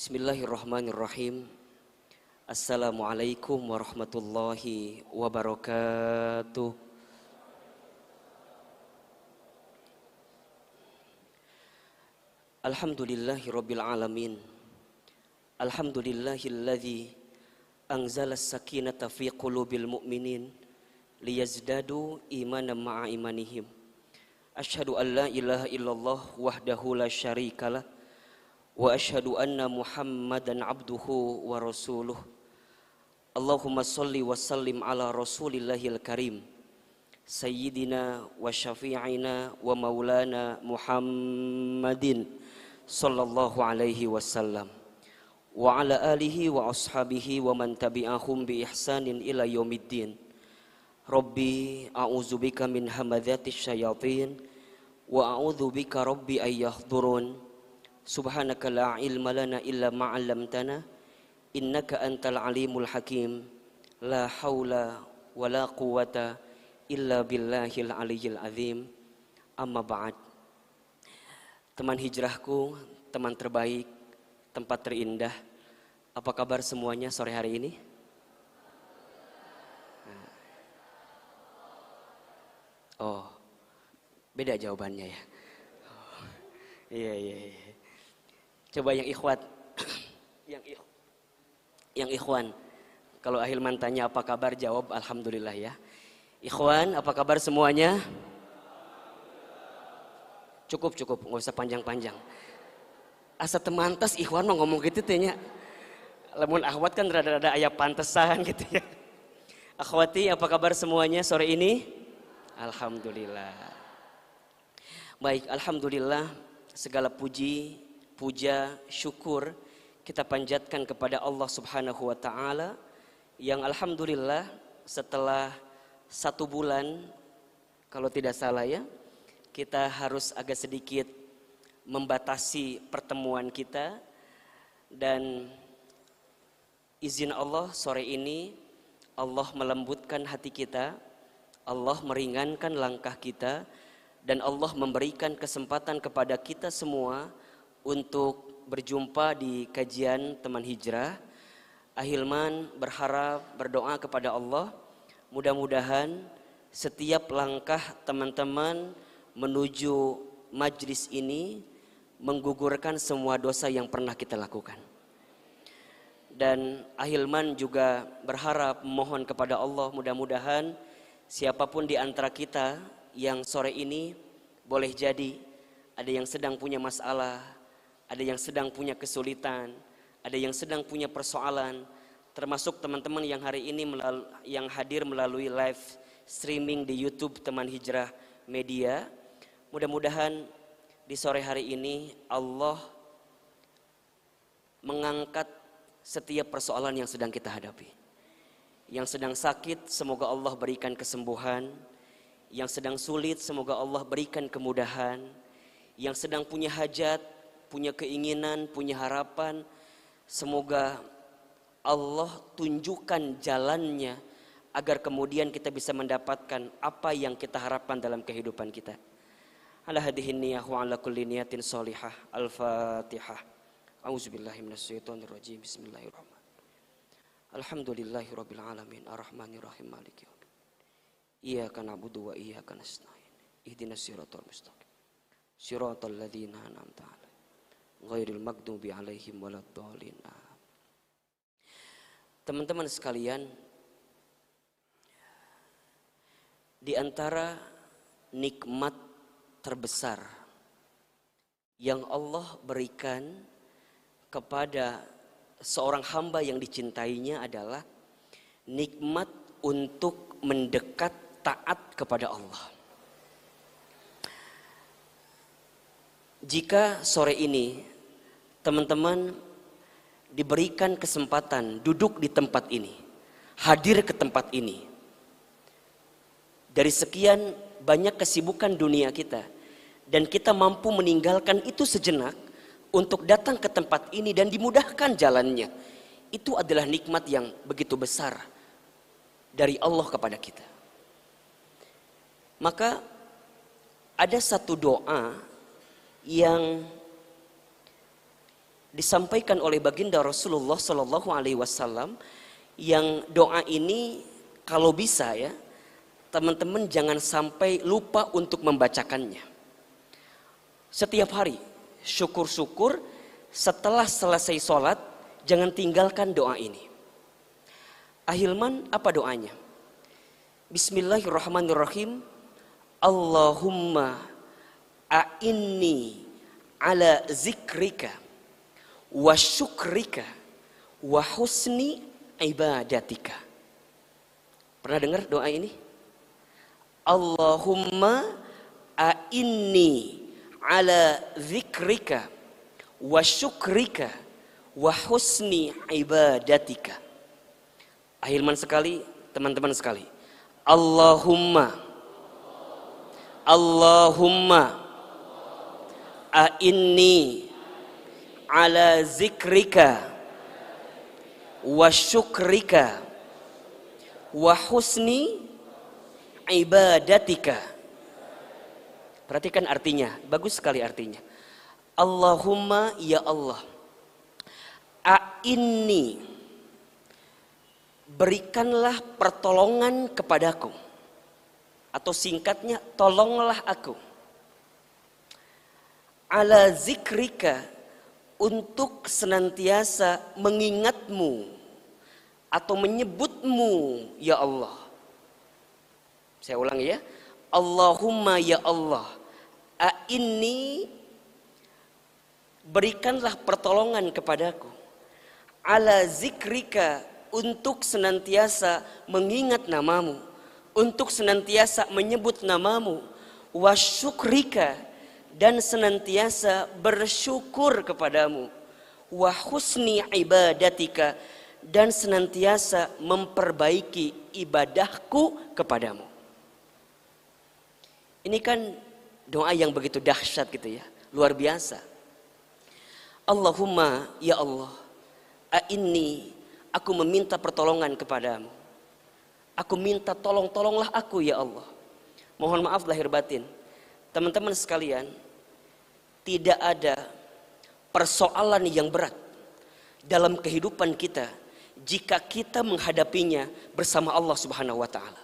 Bismillahirrahmanirrahim. Assalamualaikum warahmatullahi wabarakatuh. Alhamdulillahirabbil alamin. Alhamdulillahilladzi anzala as-sakinata fi qulubil mu'minin liyazdadu imanan ma'a imanihim. Asyhadu an la ilaha illallah wahdahu la syarikalah wa asyhadu anna Muhammadan abduhu wa rasuluh. Allahumma shalli wa sallim ala rasulillahil karim sayyidina wa syafi'ina wa maulana Muhammadin sallallahu alaihi wasallam wa ala alihi wa ashabihi wa man tabi'ahum bi ihsanin ila yaumiddin. Rabbi a'udzubika min hamadzatis syayatin wa a'udzubika rabbi ay yahdurun. Subhanaka la ilma lana illa ma 'allamtana innaka antal alimul hakim. La haula wala quwata illa billahil aliyyil azim. Amma ba'd. Teman hijrahku, teman terbaik, tempat terindah, apa kabar semuanya sore hari ini? Oh, beda jawabannya ya. Oh, iya. Coba yang ikhwat, yang ikhwan. Kalau Ahilman tanya apa kabar, jawab alhamdulillah ya. Ikhwan, apa kabar semuanya? Cukup, nggak usah panjang-panjang. Asa temantas ikhwan mau ngomong gitu tanya. Lamun akhwat kan rada-rada aya pantesan gitu ya. Akhwati, apa kabar semuanya sore ini? Alhamdulillah. Baik, alhamdulillah, segala puji, puja, syukur kita panjatkan kepada Allah Subhanahu wa taala yang alhamdulillah setelah 1 bulan, kalau tidak salah ya, kita harus agak sedikit membatasi pertemuan kita, dan izin Allah sore ini Allah melembutkan hati kita, Allah meringankan langkah kita, dan Allah memberikan kesempatan kepada kita semua untuk berjumpa di kajian teman hijrah. Ahilman berharap, berdoa kepada Allah, mudah-mudahan setiap langkah teman-teman menuju majlis ini menggugurkan semua dosa yang pernah kita lakukan. Dan Ahilman juga berharap, mohon kepada Allah, mudah-mudahan siapapun di antara kita yang sore ini boleh jadi ada yang sedang punya masalah, ada yang sedang punya kesulitan, ada yang sedang punya persoalan, termasuk teman-teman yang hari ini yang hadir melalui live streaming di YouTube Teman Hijrah Media. Mudah-mudahan di sore hari ini Allah mengangkat setiap persoalan yang sedang kita hadapi. Yang sedang sakit, semoga Allah berikan kesembuhan. Yang sedang sulit, semoga Allah berikan kemudahan. Yang sedang punya hajat, punya keinginan, punya harapan, semoga Allah tunjukkan jalannya agar kemudian kita bisa mendapatkan apa yang kita harapkan dalam kehidupan kita. Ala hadhihi niyah wa ala kulli niyatin sholihah. Al-Fatihah. A'udzubillahi minasyaitonir rajim. Bismillahirrahmanirrahim. Alhamdulillahirabbil alamin arrahmanirrahim maliki yaumiddin. Iyyaka na'budu wa iyyaka nasta'in. Ihdinas siratal mustaqim. Siratal ladzina an'amta 'alaihim ghairil maghdubi 'alaihim waladdallin. Teman-teman sekalian, di antara nikmat terbesar yang Allah berikan kepada seorang hamba yang dicintainya adalah nikmat untuk mendekat taat kepada Allah. Jika sore ini teman-teman diberikan kesempatan duduk di tempat ini, hadir ke tempat ini, dari sekian banyak kesibukan dunia kita, dan kita mampu meninggalkan itu sejenak untuk datang ke tempat ini dan dimudahkan jalannya, itu adalah nikmat yang begitu besar dari Allah kepada kita. Maka ada satu doa yang disampaikan oleh baginda Rasulullah Shallallahu Alaihi Wasallam, yang doa ini kalau bisa ya teman-teman jangan sampai lupa untuk membacakannya setiap hari. Syukur-syukur setelah selesai sholat jangan tinggalkan doa ini. Ahilman, apa doanya? Bismillahirrahmanirrahim. Allahumma a'inni ala zikrika wa syukrika wa husni ibadatika. Pernah dengar doa ini? Allahumma a'inni ala zikrika wa syukrika wa husni ibadatika. Ahilman sekali, teman-teman sekali. Allahumma a'inni ala zikrika wa syukrika wa husni ibadatika. Perhatikan artinya, bagus sekali artinya. Allahumma, ya Allah, a'inni, berikanlah pertolongan kepadaku, atau singkatnya tolonglah aku, ala zikrika, untuk senantiasa mengingatmu atau menyebutmu ya Allah. Saya ulang ya. Allahumma ya Allah, a'inni, berikanlah pertolongan kepadaku, ala zikrika, untuk senantiasa mengingat namamu, untuk senantiasa menyebut namamu, wa syukrika, dan senantiasa bersyukur kepadamu, wa husni ibadatika, dan senantiasa memperbaiki ibadahku kepadamu. Ini kan doa yang begitu dahsyat gitu ya, luar biasa. Allahumma ya Allah, a'inni, aku meminta pertolongan kepadamu. Aku minta tolonglah aku ya Allah. Mohon maaf lahir batin. Teman-teman sekalian, tidak ada persoalan yang berat dalam kehidupan kita jika kita menghadapinya bersama Allah Subhanahu wa taala.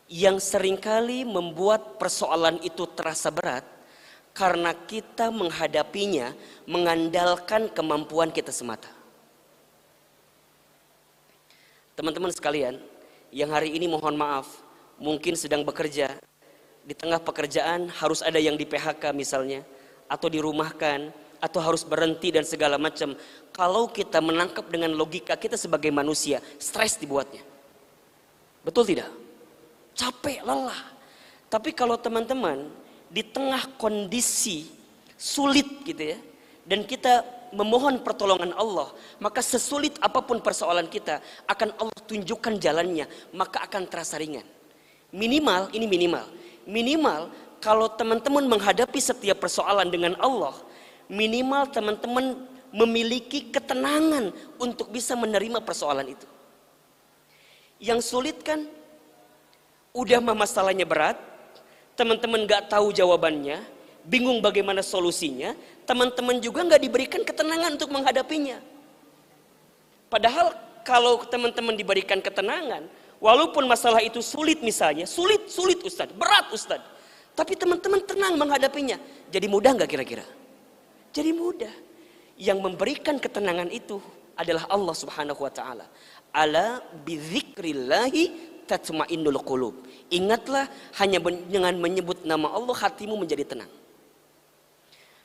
Yang seringkali membuat persoalan itu terasa berat karena kita menghadapinya mengandalkan kemampuan kita semata. Teman-teman sekalian, yang hari ini mohon maaf, mungkin sedang bekerja, di tengah pekerjaan harus ada yang di PHK misalnya, atau dirumahkan, atau harus berhenti dan segala macam. Kalau kita menangkap dengan logika kita sebagai manusia, stres dibuatnya. Betul tidak? Capek, lelah. Tapi kalau teman-teman di tengah kondisi sulit gitu ya, dan kita memohon pertolongan Allah, maka sesulit apapun persoalan kita akan Allah tunjukkan jalannya, maka akan terasa ringan. Minimal, ini minimal kalau teman-teman menghadapi setiap persoalan dengan Allah, minimal teman-teman memiliki ketenangan untuk bisa menerima persoalan itu. Yang sulit kan udah masalahnya berat, teman-teman gak tahu jawabannya, bingung bagaimana solusinya, teman-teman juga gak diberikan ketenangan untuk menghadapinya. Padahal kalau teman-teman diberikan ketenangan, walaupun masalah itu sulit misalnya, sulit Ustaz, berat Ustaz, tapi teman-teman tenang menghadapinya, jadi mudah gak kira-kira? Jadi mudah. Yang memberikan ketenangan itu adalah Allah Subhanahu wa taala. Ala bidzikrillahi tatma'innul qulub. Ingatlah, hanya dengan menyebut nama Allah hatimu menjadi tenang.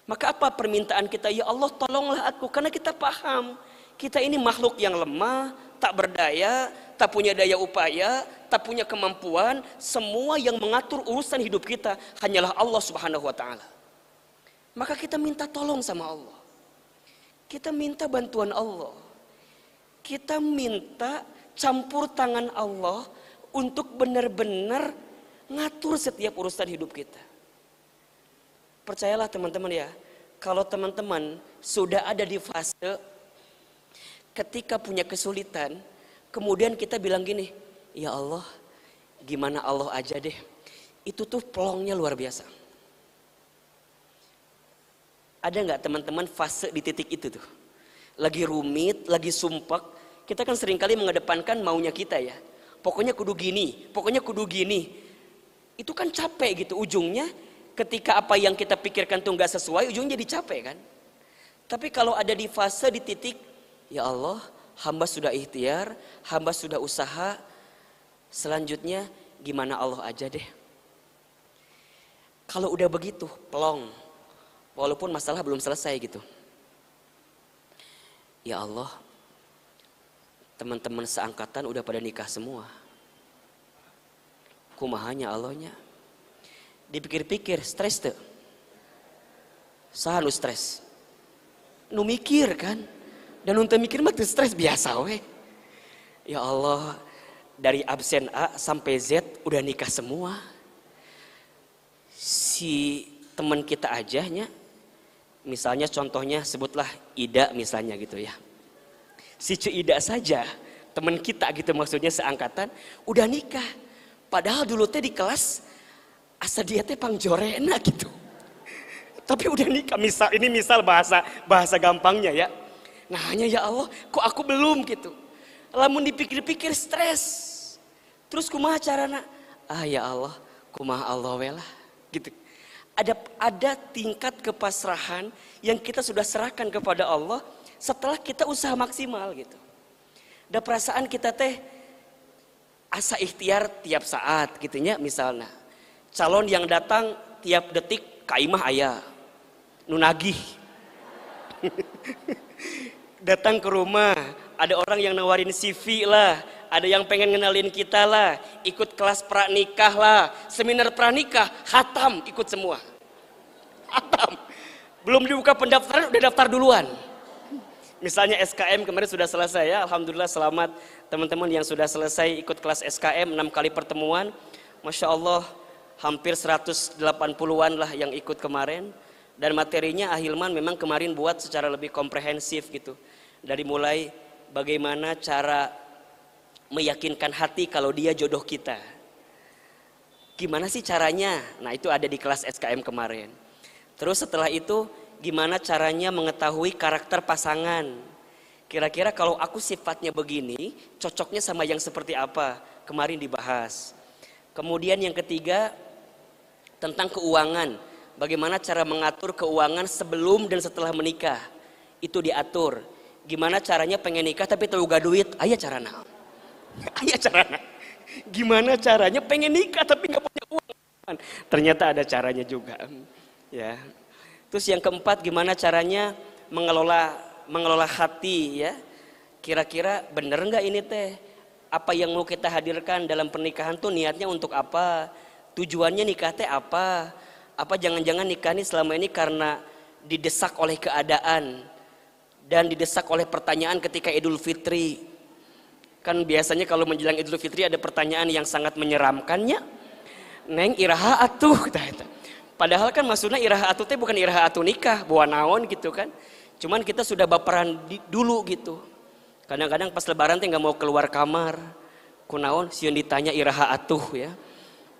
Maka apa permintaan kita? Ya Allah, tolonglah aku, karena kita paham kita ini makhluk yang lemah, tak berdaya, tak punya daya upaya, tak punya kemampuan. Semua yang mengatur urusan hidup kita hanyalah Allah Subhanahu wa taala. Maka kita minta tolong sama Allah. Kita minta bantuan Allah. Kita minta campur tangan Allah untuk benar-benar ngatur setiap urusan hidup kita. Percayalah teman-teman ya, kalau teman-teman sudah ada di fase ketika punya kesulitan, kemudian kita bilang gini, ya Allah, gimana Allah aja deh. Itu tuh pelongnya luar biasa. Ada nggak teman-teman fase di titik itu tuh? Lagi rumit, lagi sumpek. Kita kan seringkali mengedepankan maunya kita ya. Pokoknya kudu gini, pokoknya kudu gini. Itu kan capek gitu ujungnya. Ketika apa yang kita pikirkan tuh nggak sesuai, ujungnya jadi capek kan. Tapi kalau ada di fase di titik, ya Allah, hamba sudah ikhtiar, hamba sudah usaha. Selanjutnya gimana Allah aja deh. Kalau udah begitu, pelong. Walaupun masalah belum selesai gitu. Ya Allah, teman-teman seangkatan udah pada nikah semua. Kumahanya Allahnya. Dipikir-pikir, stres tuh. Saha nu stres? Nu mikir kan. Dan untuk mikir mah tuh stres biasa weh. Ya Allah, dari absen A sampai Z udah nikah semua. Si teman kita ajanya, misalnya contohnya sebutlah Ida misalnya gitu ya. Si cu Ida saja, teman kita gitu maksudnya seangkatan, udah nikah. Padahal dulu teh di kelas, asa dia teh pangjorena gitu. Tapi udah nikah, misal bahasa gampangnya ya. Nah hanya ya Allah, kok aku belum gitu. Lamun dipikir-pikir stres. Terus kumaha carana? Ah ya Allah, kumaha Allah welah gitu. Ada tingkat kepasrahan yang kita sudah serahkan kepada Allah setelah kita usaha maksimal gitu. Ada perasaan kita teh asa ikhtiar tiap saat gitunya misalnya. Calon yang datang tiap detik kaimah aya nu nagih. Datang ke rumah, ada orang yang nawarin CV lah, ada yang pengen ngenalin kita lah, ikut kelas pranikah lah, seminar pranikah, hatam ikut semua. Hatam. Belum dibuka pendaftaran udah daftar duluan. Misalnya SKM kemarin sudah selesai ya, alhamdulillah selamat teman-teman yang sudah selesai ikut kelas SKM 6 kali pertemuan. Masya Allah hampir 180-an lah yang ikut kemarin. Dan materinya Ahilman memang kemarin buat secara lebih komprehensif gitu. Dari mulai bagaimana cara meyakinkan hati kalau dia jodoh kita. Gimana sih caranya? Nah itu ada di kelas SKM kemarin. Terus setelah itu gimana caranya mengetahui karakter pasangan. Kira-kira kalau aku sifatnya begini, cocoknya sama yang seperti apa? Kemarin dibahas. Kemudian yang ketiga tentang keuangan. Bagaimana cara mengatur keuangan sebelum dan setelah menikah. Itu diatur. Gimana caranya pengen nikah tapi teuga duit? Aya carana. Aya carana. Gimana caranya pengen nikah tapi gak punya uang? Ternyata ada caranya juga. Ya. Terus yang keempat gimana caranya mengelola hati ya. Kira-kira bener nggak ini teh? Apa yang mau kita hadirkan dalam pernikahan tuh niatnya untuk apa? Tujuannya nikah teh apa? Apa jangan-jangan nikah ini selama ini karena didesak oleh keadaan dan didesak oleh pertanyaan ketika Idul Fitri. Kan biasanya kalau menjelang Idul Fitri ada pertanyaan yang sangat menyeramkannya. Neng iraha atuh kita. Padahal kan maksudnya iraha atuh teh bukan iraha atuh nikah, bawa naon gitu kan. Cuman kita sudah baperan dulu gitu. Kadang-kadang pas lebaran teh nggak mau keluar kamar. Kunaon sieun ditanya iraha atuh ya.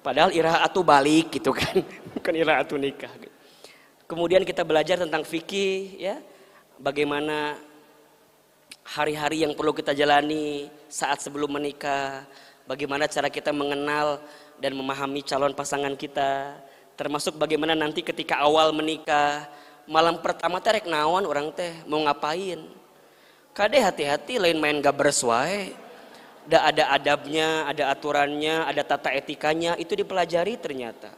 Padahal iraha atuh balik gitu kan. Bukan iraha atuh nikah. Kemudian kita belajar tentang fikih ya. Bagaimana hari-hari yang perlu kita jalani saat sebelum menikah. Bagaimana cara kita mengenal dan memahami calon pasangan kita. Termasuk bagaimana nanti ketika awal menikah. Malam pertama teh rek naon orang teh mau ngapain. Kade hati-hati lain main gabres wae. Ada adabnya, ada aturannya, ada tata etikanya, itu dipelajari ternyata.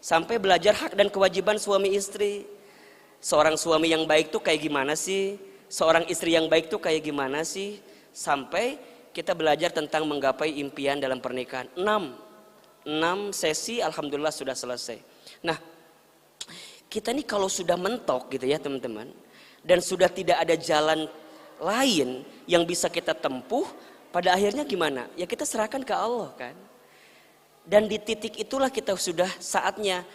Sampai belajar hak dan kewajiban suami istri. Seorang suami yang baik tuh kayak gimana sih? Seorang istri yang baik tuh kayak gimana sih? Sampai kita belajar tentang menggapai impian dalam pernikahan. 6 sesi alhamdulillah sudah selesai. Nah, kita nih kalau sudah mentok gitu ya teman-teman. Dan sudah tidak ada jalan lain yang bisa kita tempuh. Pada akhirnya gimana? Ya kita serahkan ke Allah kan. Dan di titik itulah kita sudah saatnya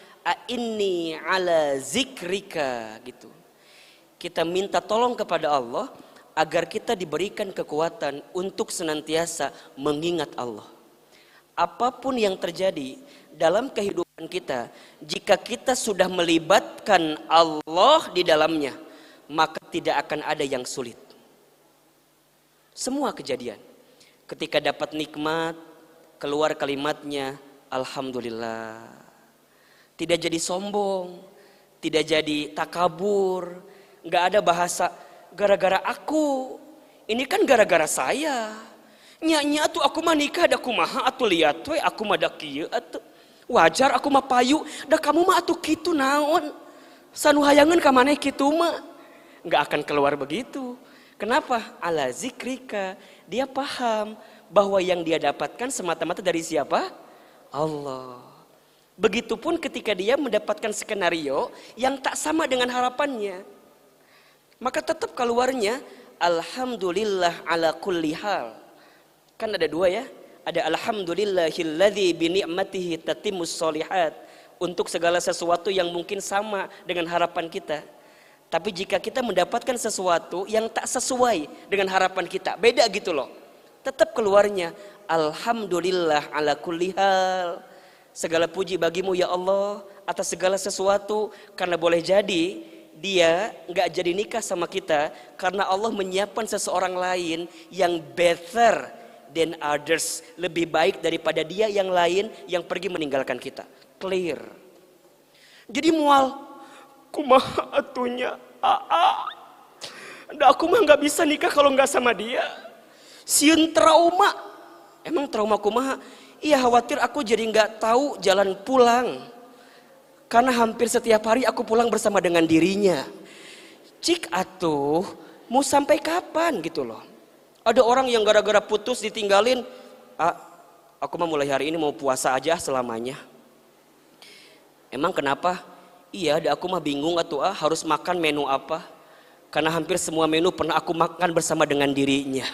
inni ala zikrika gitu. Kita minta tolong kepada Allah agar kita diberikan kekuatan untuk senantiasa mengingat Allah. Apapun yang terjadi dalam kehidupan kita, jika kita sudah melibatkan Allah di dalamnya, maka tidak akan ada yang sulit. Semua kejadian, ketika dapat nikmat, keluar kalimatnya alhamdulillah. Tidak jadi sombong, tidak jadi takabur, nggak ada bahasa gara-gara aku. Ini kan gara-gara saya. Nya atuh aku mah nikah da kumaha atuh liat we aku mah da kieu atuh. Wajar aku mah payu, da kamu mah atuh kitu naon. Sanu hayangeun ka maneh kitu mah. Enggak akan keluar begitu. Kenapa? Ala zikrika. Dia paham bahwa yang dia dapatkan semata-mata dari siapa? Allah. Begitupun ketika dia mendapatkan skenario yang tak sama dengan harapannya. Maka tetap keluarnya alhamdulillah ala kulli hal. Kan ada dua ya. Ada alhamdulillahilladzi bi ni'matihi tatimmus sholihat, untuk segala sesuatu yang mungkin sama dengan harapan kita. Tapi jika kita mendapatkan sesuatu yang tak sesuai dengan harapan kita, beda gitu loh. Tetap keluarnya alhamdulillah ala kulli hal. Segala puji bagimu ya Allah atas segala sesuatu, karena boleh jadi dia nggak jadi nikah sama kita karena Allah menyiapkan seseorang lain yang better than others, lebih baik daripada dia yang lain yang pergi meninggalkan kita. Clear. Jadi mual kumaha atunya aku mah nggak bisa nikah kalau nggak sama dia. Sieun trauma. Emang trauma kumaha? Iya, khawatir aku jadi nggak tahu jalan pulang. Karena hampir setiap hari aku pulang bersama dengan dirinya. Cik atuh, mau sampai kapan gitu loh. Ada orang yang gara-gara putus ditinggalin, aku mah mulai hari ini mau puasa aja selamanya. Emang kenapa? Iya, aku mah bingung atuh harus makan menu apa. Karena hampir semua menu pernah aku makan bersama dengan dirinya.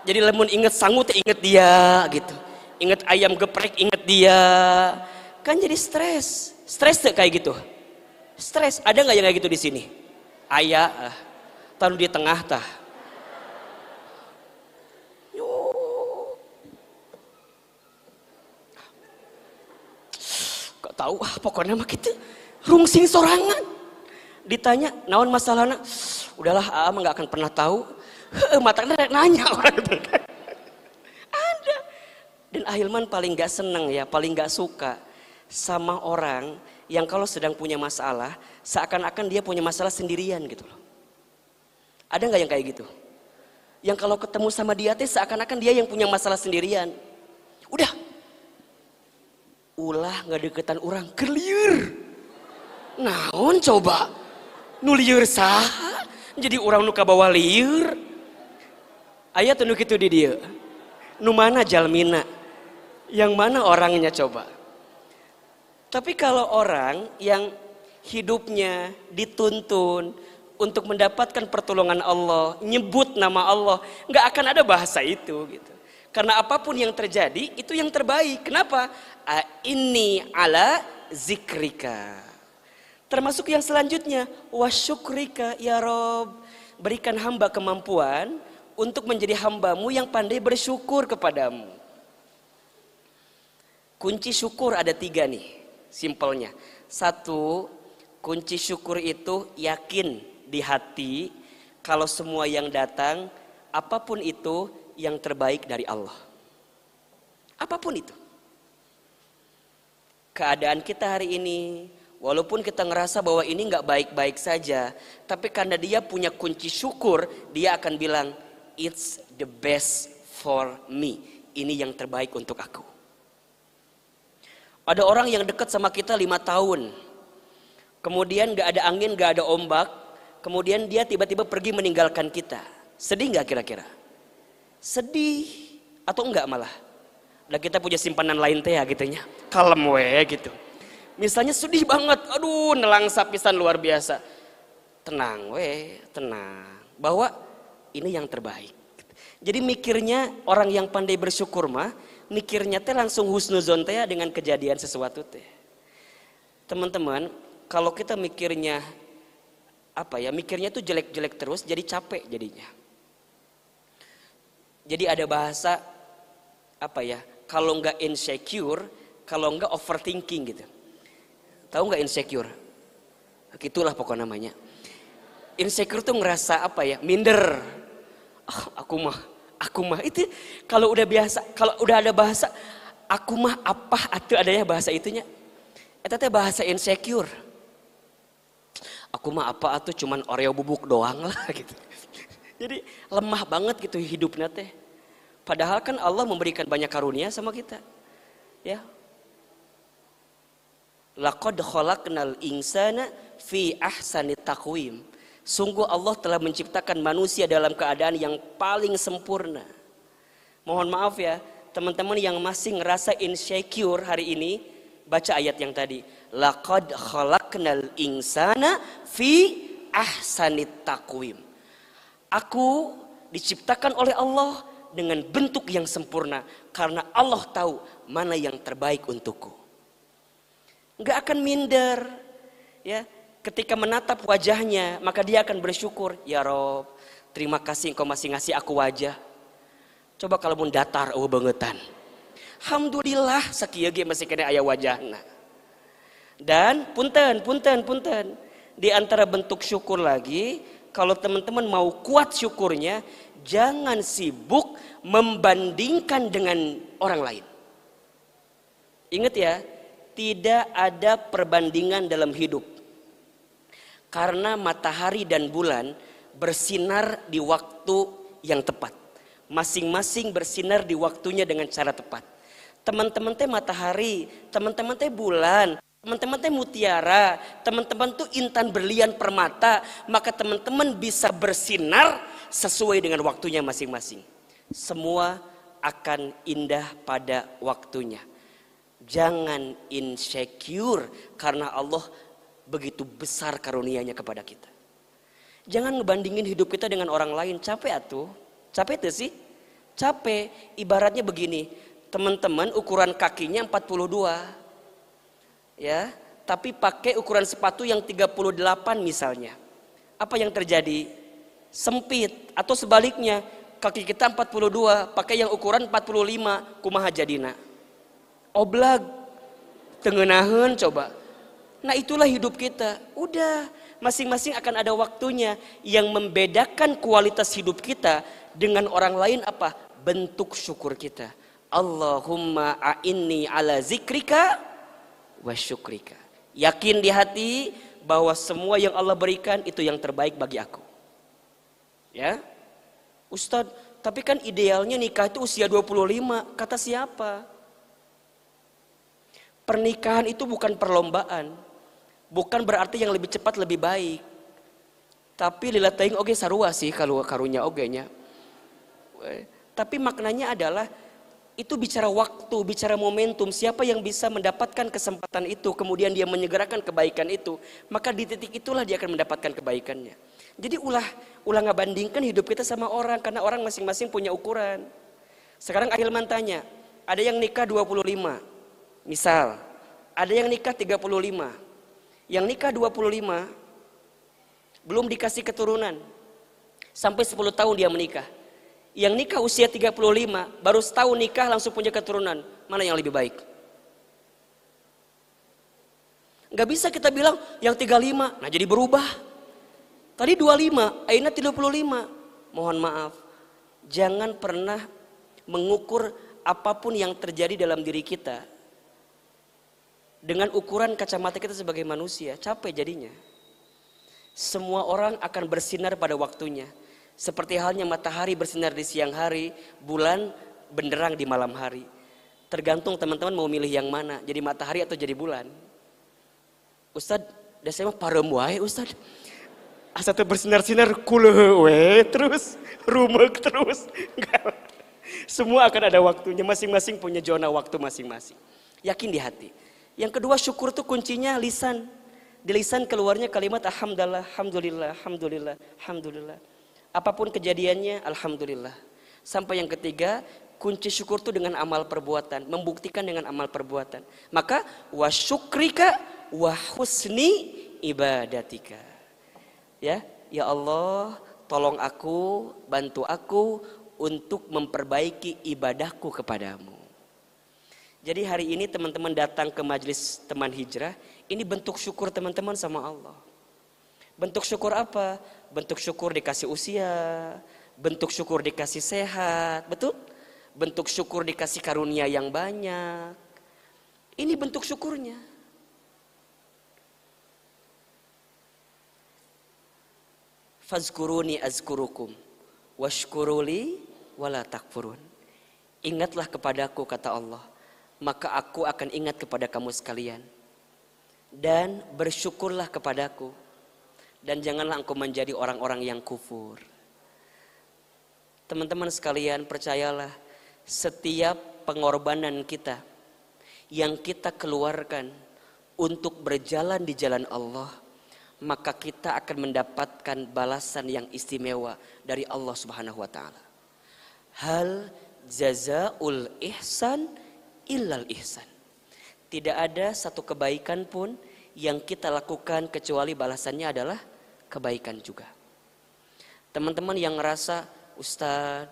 Jadi lemon inget sangut inget dia gitu. Inget ayam geprek inget dia. Kan jadi stres. Stres tuh kayak gitu. Stres, ada nggak yang kayak gitu di sini? Ayah, taruh di tengah tah. Gak tahu pokoknya mah gitu. Rungsing sorangan. Ditanya, naon masalahnya? Udahlah, mah nggak akan pernah tahu. Matanya nanya orang itu. Ada. Dan Ahilman paling nggak seneng ya, paling nggak suka sama orang yang kalau sedang punya masalah, seakan-akan dia punya masalah sendirian gitu loh. Ada nggak yang kayak gitu? Yang kalau ketemu sama dia teh seakan-akan dia yang punya masalah sendirian. Udah, ulah nggak deketan orang, kerliur. Naon coba? Nu lieur saha? Jadi orang nu kabawa lieur. Aya teu nu kitu di dieu. Nu mana jalmina? Yang mana orangnya coba? Tapi kalau orang yang hidupnya dituntun untuk mendapatkan pertolongan Allah, nyebut nama Allah, nggak akan ada bahasa itu gitu. Karena apapun yang terjadi itu yang terbaik. Kenapa? Inni ala zikrika. Termasuk yang selanjutnya, wasyukrika ya Rob. Berikan hamba kemampuan untuk menjadi hambamu yang pandai bersyukur kepadamu. Kunci syukur ada 3 nih, simpelnya. 1, kunci syukur itu yakin di hati kalau semua yang datang, apapun itu yang terbaik dari Allah. Apapun itu. Keadaan kita hari ini, walaupun kita ngerasa bahwa ini nggak baik-baik saja, tapi karena dia punya kunci syukur, dia akan bilang, it's the best for me. Ini yang terbaik untuk aku. Ada orang yang dekat sama kita 5 tahun, kemudian gak ada angin, gak ada ombak, kemudian dia tiba-tiba pergi meninggalkan kita. Sedih gak kira-kira? Sedih atau enggak malah? Udah kita punya simpanan lain teh ya gitunya, kalem we gitu. Misalnya sedih banget, aduh nelangsa pisan luar biasa. Tenang we, tenang. Bahwa ini yang terbaik. Jadi mikirnya orang yang pandai bersyukur mah, mikirnya teh langsung husnuzon teh dengan kejadian sesuatu teh. Teman-teman, kalau kita mikirnya mikirnya tuh jelek-jelek terus, jadi capek jadinya. Jadi ada bahasa kalau nggak insecure, kalau enggak overthinking gitu. Tahu nggak insecure? Itulah pokoknya namanya. Insecure tuh ngerasa apa ya? Minder. Aku mah itu kalau udah biasa, kalau udah ada bahasa aku mah apa atau ada ya bahasa itunya. Eta teh bahasa insecure. Aku mah apa atuh cuman Oreo bubuk doang lah gitu. Jadi lemah banget gitu hidupnya teh. Padahal kan Allah memberikan banyak karunia sama kita. Ya. Laqad khalaqnal insana fi ahsani taqwim. Sungguh Allah telah menciptakan manusia dalam keadaan yang paling sempurna. Mohon maaf ya, teman-teman yang masih ngerasa insecure hari ini, baca ayat yang tadi. Laqad khalaqnal insana fi ahsani taqwim. Aku diciptakan oleh Allah dengan bentuk yang sempurna karena Allah tahu mana yang terbaik untukku. Enggak akan minder, ya. Ketika menatap wajahnya, maka dia akan bersyukur. Ya Rob, terima kasih engkau masih ngasih aku wajah. Coba kalau mau datar, bangetan. Alhamdulillah, sakieu ge masih kena aya wajahna. Dan punten. Di antara bentuk syukur lagi, kalau teman-teman mau kuat syukurnya, jangan sibuk membandingkan dengan orang lain. Ingat ya, tidak ada perbandingan dalam hidup. Karena matahari dan bulan bersinar di waktu yang tepat. Masing-masing bersinar di waktunya dengan cara tepat. Teman-teman teh matahari, teman-teman teh bulan, teman-teman teh mutiara, teman-teman tuh intan berlian permata. Maka teman-teman bisa bersinar sesuai dengan waktunya masing-masing. Semua akan indah pada waktunya. Jangan insecure karena Allah begitu besar karunia-Nya kepada kita. Jangan ngebandingin hidup kita dengan orang lain. Capek atuh. Capek tuh sih? Capek. Ibaratnya begini. Teman-teman ukuran kakinya 42. Ya, tapi pakai ukuran sepatu yang 38 misalnya. Apa yang terjadi? Sempit. Atau sebaliknya, kaki kita 42, pakai yang ukuran 45, kumaha jadina? Oblag. Tengenaheun coba. Nah itulah hidup kita. Udah, masing-masing akan ada waktunya. Yang membedakan kualitas hidup kita dengan orang lain apa? Bentuk syukur kita. Allahumma a'inni ala zikrika wa syukrika. Yakin di hati bahwa semua yang Allah berikan itu yang terbaik bagi aku. Ya, Ustadz, tapi kan idealnya nikah itu usia 25. Kata siapa? Pernikahan itu bukan perlombaan. Bukan berarti yang lebih cepat lebih baik. Tapi lila teuing oge sarua sih kalau karunya oge nya. Tapi maknanya adalah itu bicara waktu, bicara momentum. Siapa yang bisa mendapatkan kesempatan itu, kemudian dia menyegerakan kebaikan itu, maka di titik itulah dia akan mendapatkan kebaikannya. Jadi ulah ngebandingkan hidup kita sama orang, karena orang masing-masing punya ukuran. Sekarang Ahilman tanya, ada yang nikah 25, misal, ada yang nikah 35. Yang nikah 25 belum dikasih keturunan. Sampai 10 tahun dia menikah. Yang nikah usia 35 baru setahun nikah langsung punya keturunan. Mana yang lebih baik? Gak bisa kita bilang yang 35, nah jadi berubah. Tadi 25, akhirnya 35. Mohon maaf, jangan pernah mengukur apapun yang terjadi dalam diri kita dengan ukuran kacamata kita sebagai manusia. Capek jadinya. Semua orang akan bersinar pada waktunya. Seperti halnya matahari bersinar di siang hari, bulan benderang di malam hari. Tergantung teman-teman mau milih yang mana, jadi matahari atau jadi bulan. Ustadz, dah saya mah parem wae Ustadz. Asa teu bersinar-sinar kuleuh we terus, rumek terus. Enggak. Semua akan ada waktunya, masing-masing punya zona waktu masing-masing. Yakin di hati. Yang kedua, syukur itu kuncinya lisan. Di lisan keluarnya kalimat alhamdulillah, alhamdulillah, alhamdulillah, alhamdulillah. Apapun kejadiannya, alhamdulillah. Sampai yang ketiga, kunci syukur itu dengan amal perbuatan, membuktikan dengan amal perbuatan. Maka wa syukrika wa husni ibadatika. Ya Allah, tolong aku, bantu aku untuk memperbaiki ibadahku kepadamu. Jadi hari ini teman-teman datang ke majelis teman hijrah, ini bentuk syukur teman-teman sama Allah. Bentuk syukur apa? Bentuk syukur dikasih usia, bentuk syukur dikasih sehat, betul? Bentuk syukur dikasih karunia yang banyak. Ini bentuk syukurnya. Fazkuruni azkurukum washkuruli wala takfurun. Ingatlah kepadaku, kata Allah, maka aku akan ingat kepada kamu sekalian. Dan bersyukurlah kepadaku. Dan janganlah engkau menjadi orang-orang yang kufur. Teman-teman sekalian, percayalah, setiap pengorbanan kita yang kita keluarkan untuk berjalan di jalan Allah, maka kita akan mendapatkan balasan yang istimewa dari Allah Subhanahu wa taala. Hal jazaul ihsan illal ihsan. Tidak ada satu kebaikan pun yang kita lakukan kecuali balasannya adalah kebaikan juga. Teman-teman yang ngerasa, Ustadz,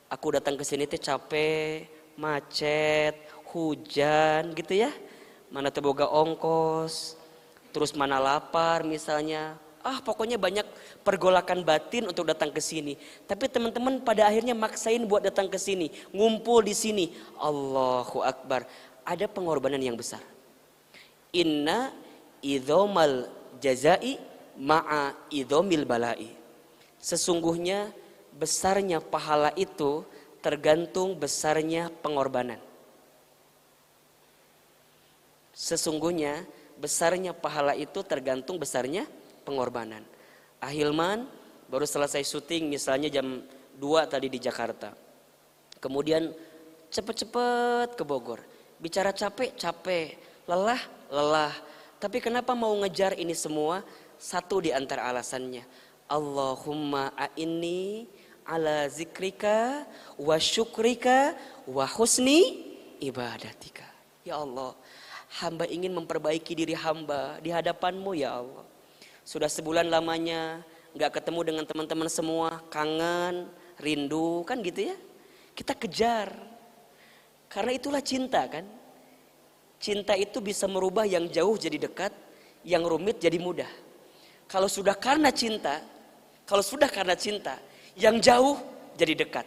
aku datang ke sini teh capek, macet, hujan gitu ya. Mana teboga ongkos, terus mana lapar misalnya. Pokoknya banyak pergolakan batin untuk datang ke sini. Tapi teman-teman pada akhirnya maksain buat datang ke sini, ngumpul di sini. Allahu Akbar. Ada pengorbanan yang besar. Inna idhomal jazai ma'a idhomil balai. Sesungguhnya besarnya pahala itu tergantung besarnya pengorbanan. Sesungguhnya besarnya pahala itu tergantung besarnya pengorbanan. Ahilman baru selesai syuting misalnya jam 2 tadi di Jakarta. Kemudian cepet-cepet ke Bogor. Bicara capek, lelah. Tapi kenapa mau ngejar ini semua? Satu di antara alasannya. Allahumma a'inni ala zikrika wa syukrika wa husni ibadatika. Ya Allah, hamba ingin memperbaiki diri hamba di hadapanmu ya Allah. Sudah sebulan lamanya gak ketemu dengan teman-teman semua, kangen, rindu, kan gitu ya. Kita kejar. Karena itulah cinta kan. Cinta itu bisa merubah yang jauh jadi dekat, yang rumit jadi mudah. Kalau sudah karena cinta, yang jauh jadi dekat.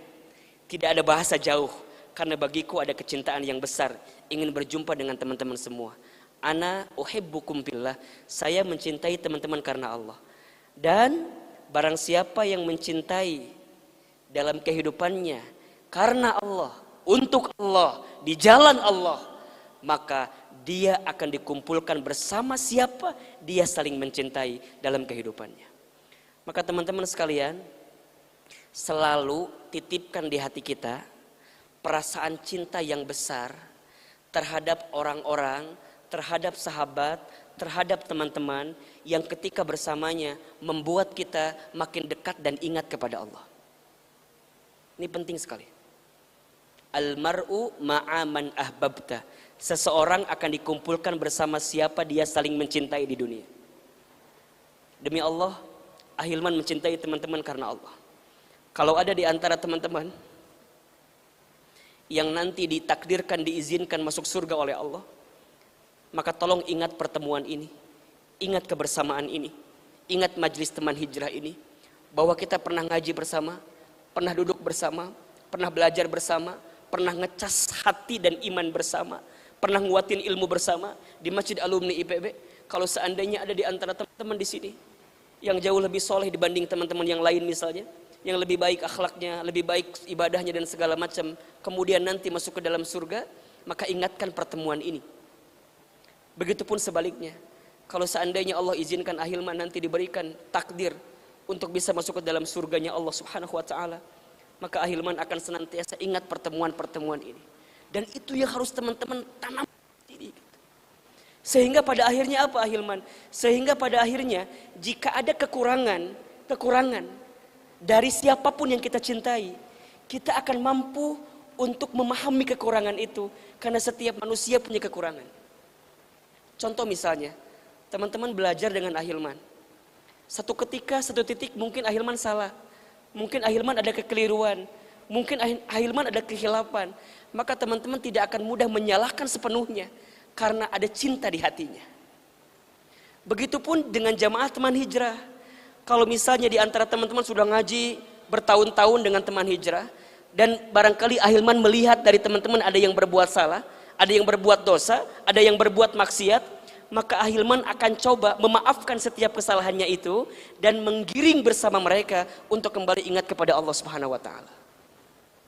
Tidak ada bahasa jauh, karena bagiku ada kecintaan yang besar, ingin berjumpa dengan teman-teman semua. Ana uhibbukum fillah, saya mencintai teman-teman karena Allah. Dan barang siapa yang mencintai dalam kehidupannya karena Allah, untuk Allah, di jalan Allah, maka dia akan dikumpulkan bersama siapa dia saling mencintai dalam kehidupannya. Maka teman-teman sekalian, selalu titipkan di hati kita perasaan cinta yang besar terhadap orang-orang, terhadap sahabat, terhadap teman-teman yang ketika bersamanya membuat kita makin dekat dan ingat kepada Allah. Ini penting sekali. Almar'u ma'aman ahbabta. Seseorang akan dikumpulkan bersama siapa dia saling mencintai di dunia. Demi Allah, Ahilman mencintai teman-teman karena Allah. Kalau ada di antara teman-teman yang nanti ditakdirkan, diizinkan masuk surga oleh Allah, maka tolong ingat pertemuan ini, ingat kebersamaan ini, ingat majelis teman hijrah ini, bahwa kita pernah ngaji bersama, pernah duduk bersama, pernah belajar bersama, pernah ngecas hati dan iman bersama, pernah nguatin ilmu bersama di Masjid Alumni IPB. Kalau seandainya ada di antara teman-teman di sini yang jauh lebih soleh dibanding teman-teman yang lain misalnya, yang lebih baik akhlaknya, lebih baik ibadahnya dan segala macam, kemudian nanti masuk ke dalam surga, maka ingatkan pertemuan ini. Begitupun sebaliknya, kalau seandainya Allah izinkan Ahilman nanti diberikan takdir untuk bisa masuk ke dalam surganya Allah Subhanahu wa taala, maka Ahilman akan senantiasa ingat pertemuan-pertemuan ini. Dan itu yang harus teman-teman tanam diri. Sehingga pada akhirnya apa Ahilman? Sehingga pada akhirnya jika ada kekurangan dari siapapun yang kita cintai, kita akan mampu untuk memahami kekurangan itu, karena setiap manusia punya kekurangan. Contoh misalnya, teman-teman belajar dengan Ahilman. Satu ketika, satu titik mungkin Ahilman salah. Mungkin Ahilman ada kekeliruan. Mungkin Ahilman ada kehilapan. maka teman-teman tidak akan mudah menyalahkan sepenuhnya karena ada cinta di hatinya. Begitupun dengan jamaah teman hijrah. Kalau misalnya di antara teman-teman sudah ngaji bertahun-tahun dengan teman hijrah, dan barangkali ahilman melihat dari teman-teman ada yang berbuat salah, ada yang berbuat dosa, ada yang berbuat maksiat, maka ahilman akan coba memaafkan setiap kesalahannya itu dan menggiring bersama mereka untuk kembali ingat kepada Allah Subhanahu wa taala.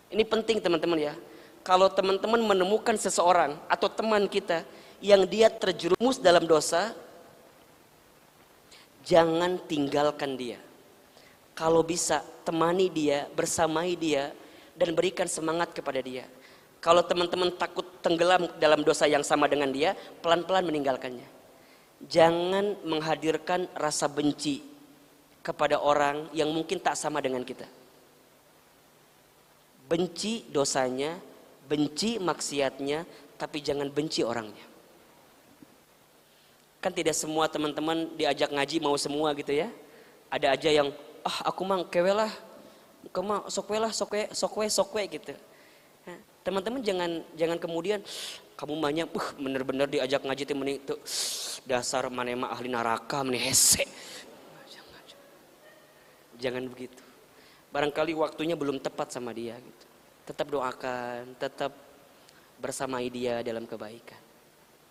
Ini penting teman-teman ya. Kalau teman-teman menemukan seseorang atau teman kita yang dia terjerumus dalam dosa, jangan tinggalkan dia. Kalau bisa temani dia, bersamai dia, dan berikan semangat kepada dia. Kalau teman-teman takut tenggelam dalam dosa yang sama dengan dia, pelan-pelan meninggalkannya. Jangan menghadirkan rasa benci kepada orang yang mungkin tak sama dengan kita. Benci dosanya, benci maksiatnya, tapi jangan benci orangnya. Kan tidak semua teman-teman diajak ngaji mau semua gitu ya. Ada aja yang, aku mah kewe lah, kamu sokwe gitu. Teman-teman jangan kemudian kamu banyak bener-bener diajak ngaji itu dasar mana emang ahli neraka meni hese. Jangan begitu. Barangkali waktunya belum tepat sama dia gitu. Tetap doakan, tetap bersamai dia dalam kebaikan.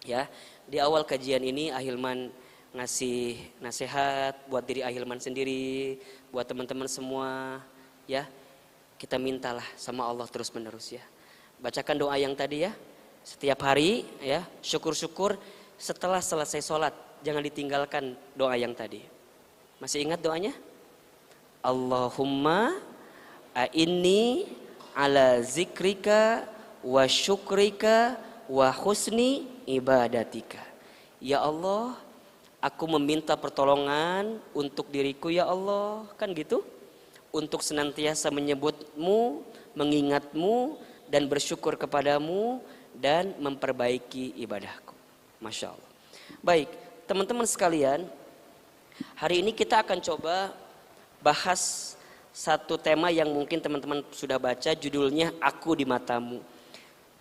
Ya, di awal kajian ini Ahilman ngasih nasihat buat diri Ahilman sendiri, buat teman-teman semua, ya. Kita mintalah sama Allah terus-menerus ya. Bacakan doa yang tadi ya. Setiap hari ya, syukur-syukur setelah selesai sholat. Jangan ditinggalkan doa yang tadi. Masih ingat doanya? Allahumma a'inni ala zikrika wa syukrika wa husni ibadatika. Ya Allah, aku meminta pertolongan untuk diriku ya Allah. Kan gitu? Untuk senantiasa menyebutmu, mengingatmu, dan bersyukur kepadamu, dan memperbaiki ibadahku. Masya Allah. Baik, teman-teman sekalian, hari ini kita akan coba bahas satu tema yang mungkin teman-teman sudah baca, judulnya Aku di Matamu.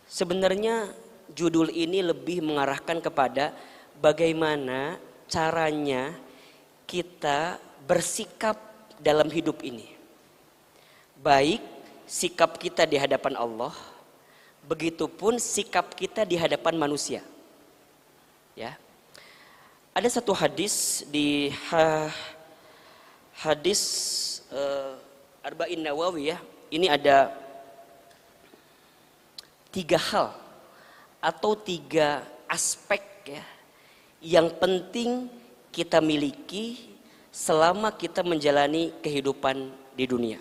Sebenarnya judul ini lebih mengarahkan kepada bagaimana caranya kita bersikap dalam hidup ini. Baik sikap kita di hadapan Allah, begitupun sikap kita di hadapan manusia. Ya. Ada satu hadis di hadis Arba'in Nawawi ya. Ini ada 3 hal atau 3 aspek ya yang penting kita miliki selama kita menjalani kehidupan di dunia.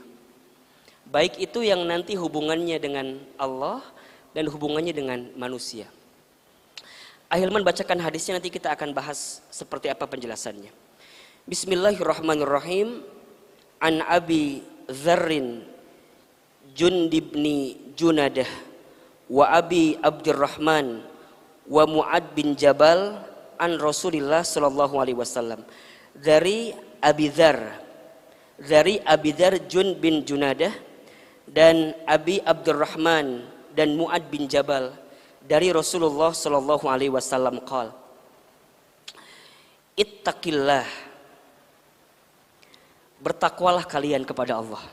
Baik itu yang nanti hubungannya dengan Allah dan hubungannya dengan manusia. Ahilman bacakan hadisnya, nanti kita akan bahas seperti apa penjelasannya. Bismillahirrahmanirrahim. An Abi Dzarrin Jundibni Junadah wa Abi Abdurrahman wa Mu'ad bin Jabal an Rasulillah sallallahu alaihi wasallam. Dari Abi Dzar Jun bin Junadah dan Abi Abdurrahman dan Mu'ad bin Jabal dari Rasulullah sallallahu alaihi wasallam qala, Ittaqillah, bertakwalah kalian kepada Allah.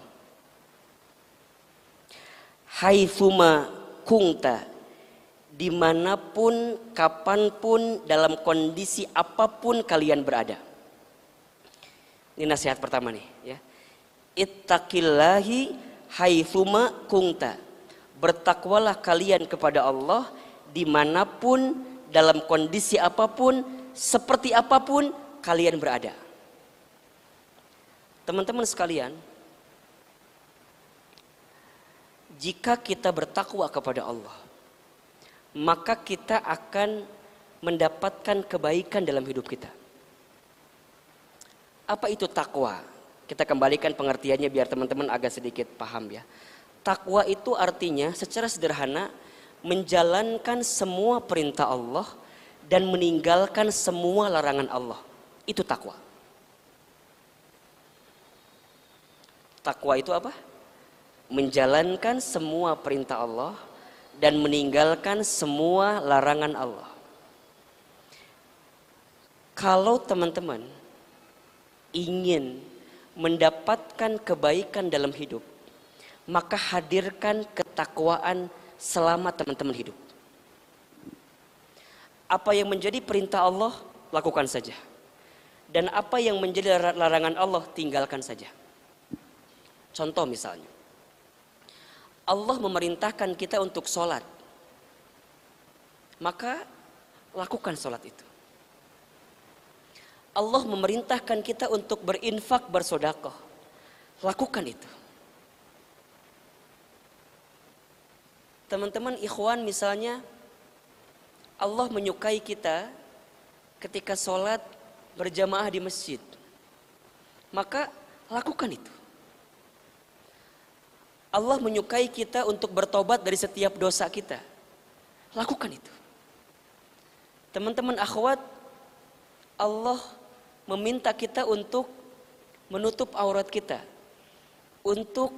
Haitsuma kunta, dimanapun, kapanpun, dalam kondisi apapun kalian berada. Ini nasihat pertama nih ya. Ittaqillahi haitsuma kunta, bertakwalah kalian kepada Allah dimanapun, dalam kondisi apapun, seperti apapun kalian berada. Teman-teman sekalian, jika kita bertakwa kepada Allah, maka kita akan mendapatkan kebaikan dalam hidup kita. Apa itu takwa? Kita kembalikan pengertiannya biar teman-teman agak sedikit paham ya. Takwa itu artinya secara sederhana menjalankan semua perintah Allah dan meninggalkan semua larangan Allah. Itu takwa. Takwa itu apa? Menjalankan semua perintah Allah dan meninggalkan semua larangan Allah. Kalau teman-teman ingin mendapatkan kebaikan dalam hidup, maka hadirkan ketakwaan selama teman-teman hidup. Apa yang menjadi perintah Allah, lakukan saja. Dan apa yang menjadi larangan Allah, tinggalkan saja. Contoh misalnya, Allah memerintahkan kita untuk sholat, maka lakukan sholat itu. Allah memerintahkan kita untuk berinfak, bersedekah, lakukan itu. Teman-teman ikhwan, misalnya Allah menyukai kita ketika sholat berjamaah di masjid, maka lakukan itu. Allah menyukai kita untuk bertobat dari setiap dosa kita, lakukan itu. Teman-teman akhwat, Allah meminta kita untuk menutup aurat kita, untuk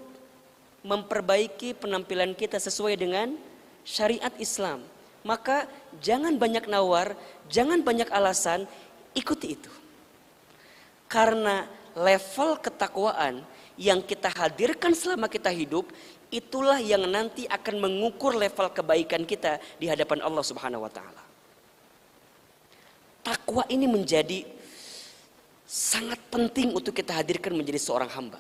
memperbaiki penampilan kita sesuai dengan syariat Islam. Maka jangan banyak nawar, jangan banyak alasan, ikuti itu. Karena level ketakwaan yang kita hadirkan selama kita hidup, itulah yang nanti akan mengukur level kebaikan kita di hadapan Allah Subhanahu wa taala. Takwa ini menjadi sangat penting untuk kita hadirkan menjadi seorang hamba.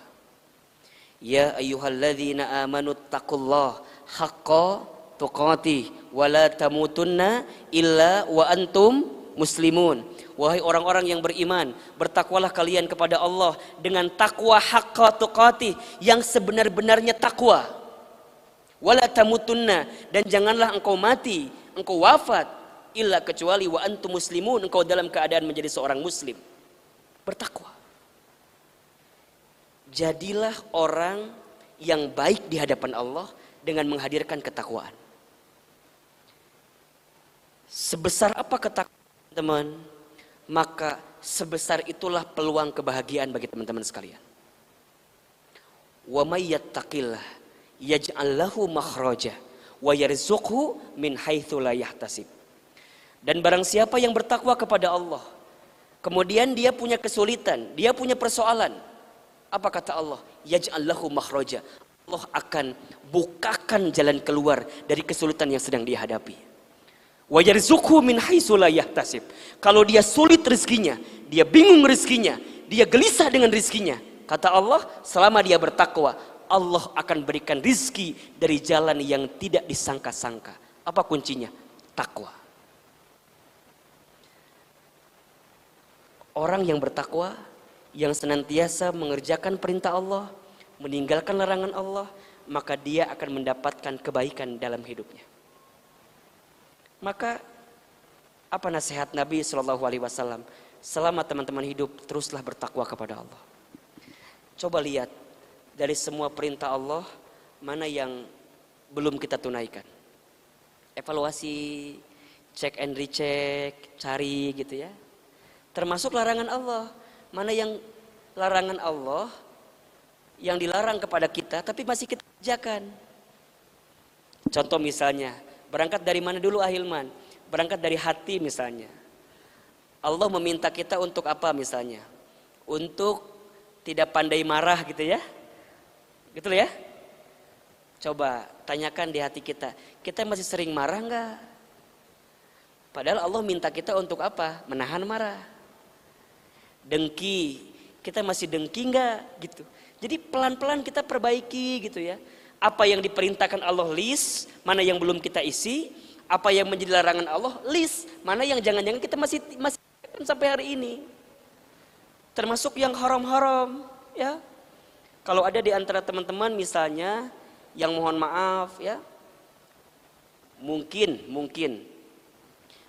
Ya ayyuhalladzina amanu taqullaha haqqa tuqatih wa la tamutunna illa wa antum muslimun. Wahai orang-orang yang beriman, bertakwalah kalian kepada Allah dengan takwa haqqa tuqatih, yang sebenar-benarnya takwa. Wa la tamutunna, dan janganlah engkau mati, engkau wafat, illa kecuali wa antum muslimun, engkau dalam keadaan menjadi seorang muslim. Bertakwa. Jadilah orang yang baik di hadapan Allah dengan menghadirkan ketakwaan. Sebesar apa ketakwaan, teman, maka sebesar itulah peluang kebahagiaan bagi teman-teman sekalian. Wa may yattaqillah yaj'al lahu makhraja wa yarzuqhu min haitsu la yahtasib. Dan barang siapa yang bertakwa kepada Allah, kemudian dia punya kesulitan, dia punya persoalan, apa kata Allah? Yaj'al lahu makhraja. Allah akan bukakan jalan keluar dari kesulitan yang sedang dia hadapi. Wa yarzuqhu min haitsu la yahtasib. Kalau dia sulit rezekinya, dia bingung rezekinya, dia gelisah dengan rezekinya, kata Allah, selama dia bertakwa, Allah akan berikan rezeki dari jalan yang tidak disangka-sangka. Apa kuncinya? Takwa. Orang yang bertakwa, yang senantiasa mengerjakan perintah Allah, meninggalkan larangan Allah, maka dia akan mendapatkan kebaikan dalam hidupnya. Maka apa nasihat Nabi SAW? Selama teman-teman hidup, teruslah bertakwa kepada Allah. Coba lihat dari semua perintah Allah, mana yang belum kita tunaikan. Evaluasi, check and recheck, cari gitu ya. Termasuk larangan Allah. Mana yang larangan Allah yang dilarang kepada kita tapi masih kita kerjakan. Contoh misalnya, berangkat dari mana dulu Ahilman? Berangkat dari hati misalnya. Allah meminta kita untuk apa misalnya? Untuk tidak pandai marah gitu ya. Gitu ya. Coba tanyakan di hati kita. Kita masih sering marah enggak? Padahal Allah minta kita untuk apa? Menahan marah. Dengki, kita masih dengki enggak gitu. Jadi pelan-pelan kita perbaiki gitu ya. Apa yang diperintahkan Allah list, mana yang belum kita isi, apa yang menjadi larangan Allah list, mana yang jangan-jangan kita masih sampai hari ini. Termasuk yang haram-haram ya. Kalau ada di antara teman-teman misalnya yang mohon maaf ya, mungkin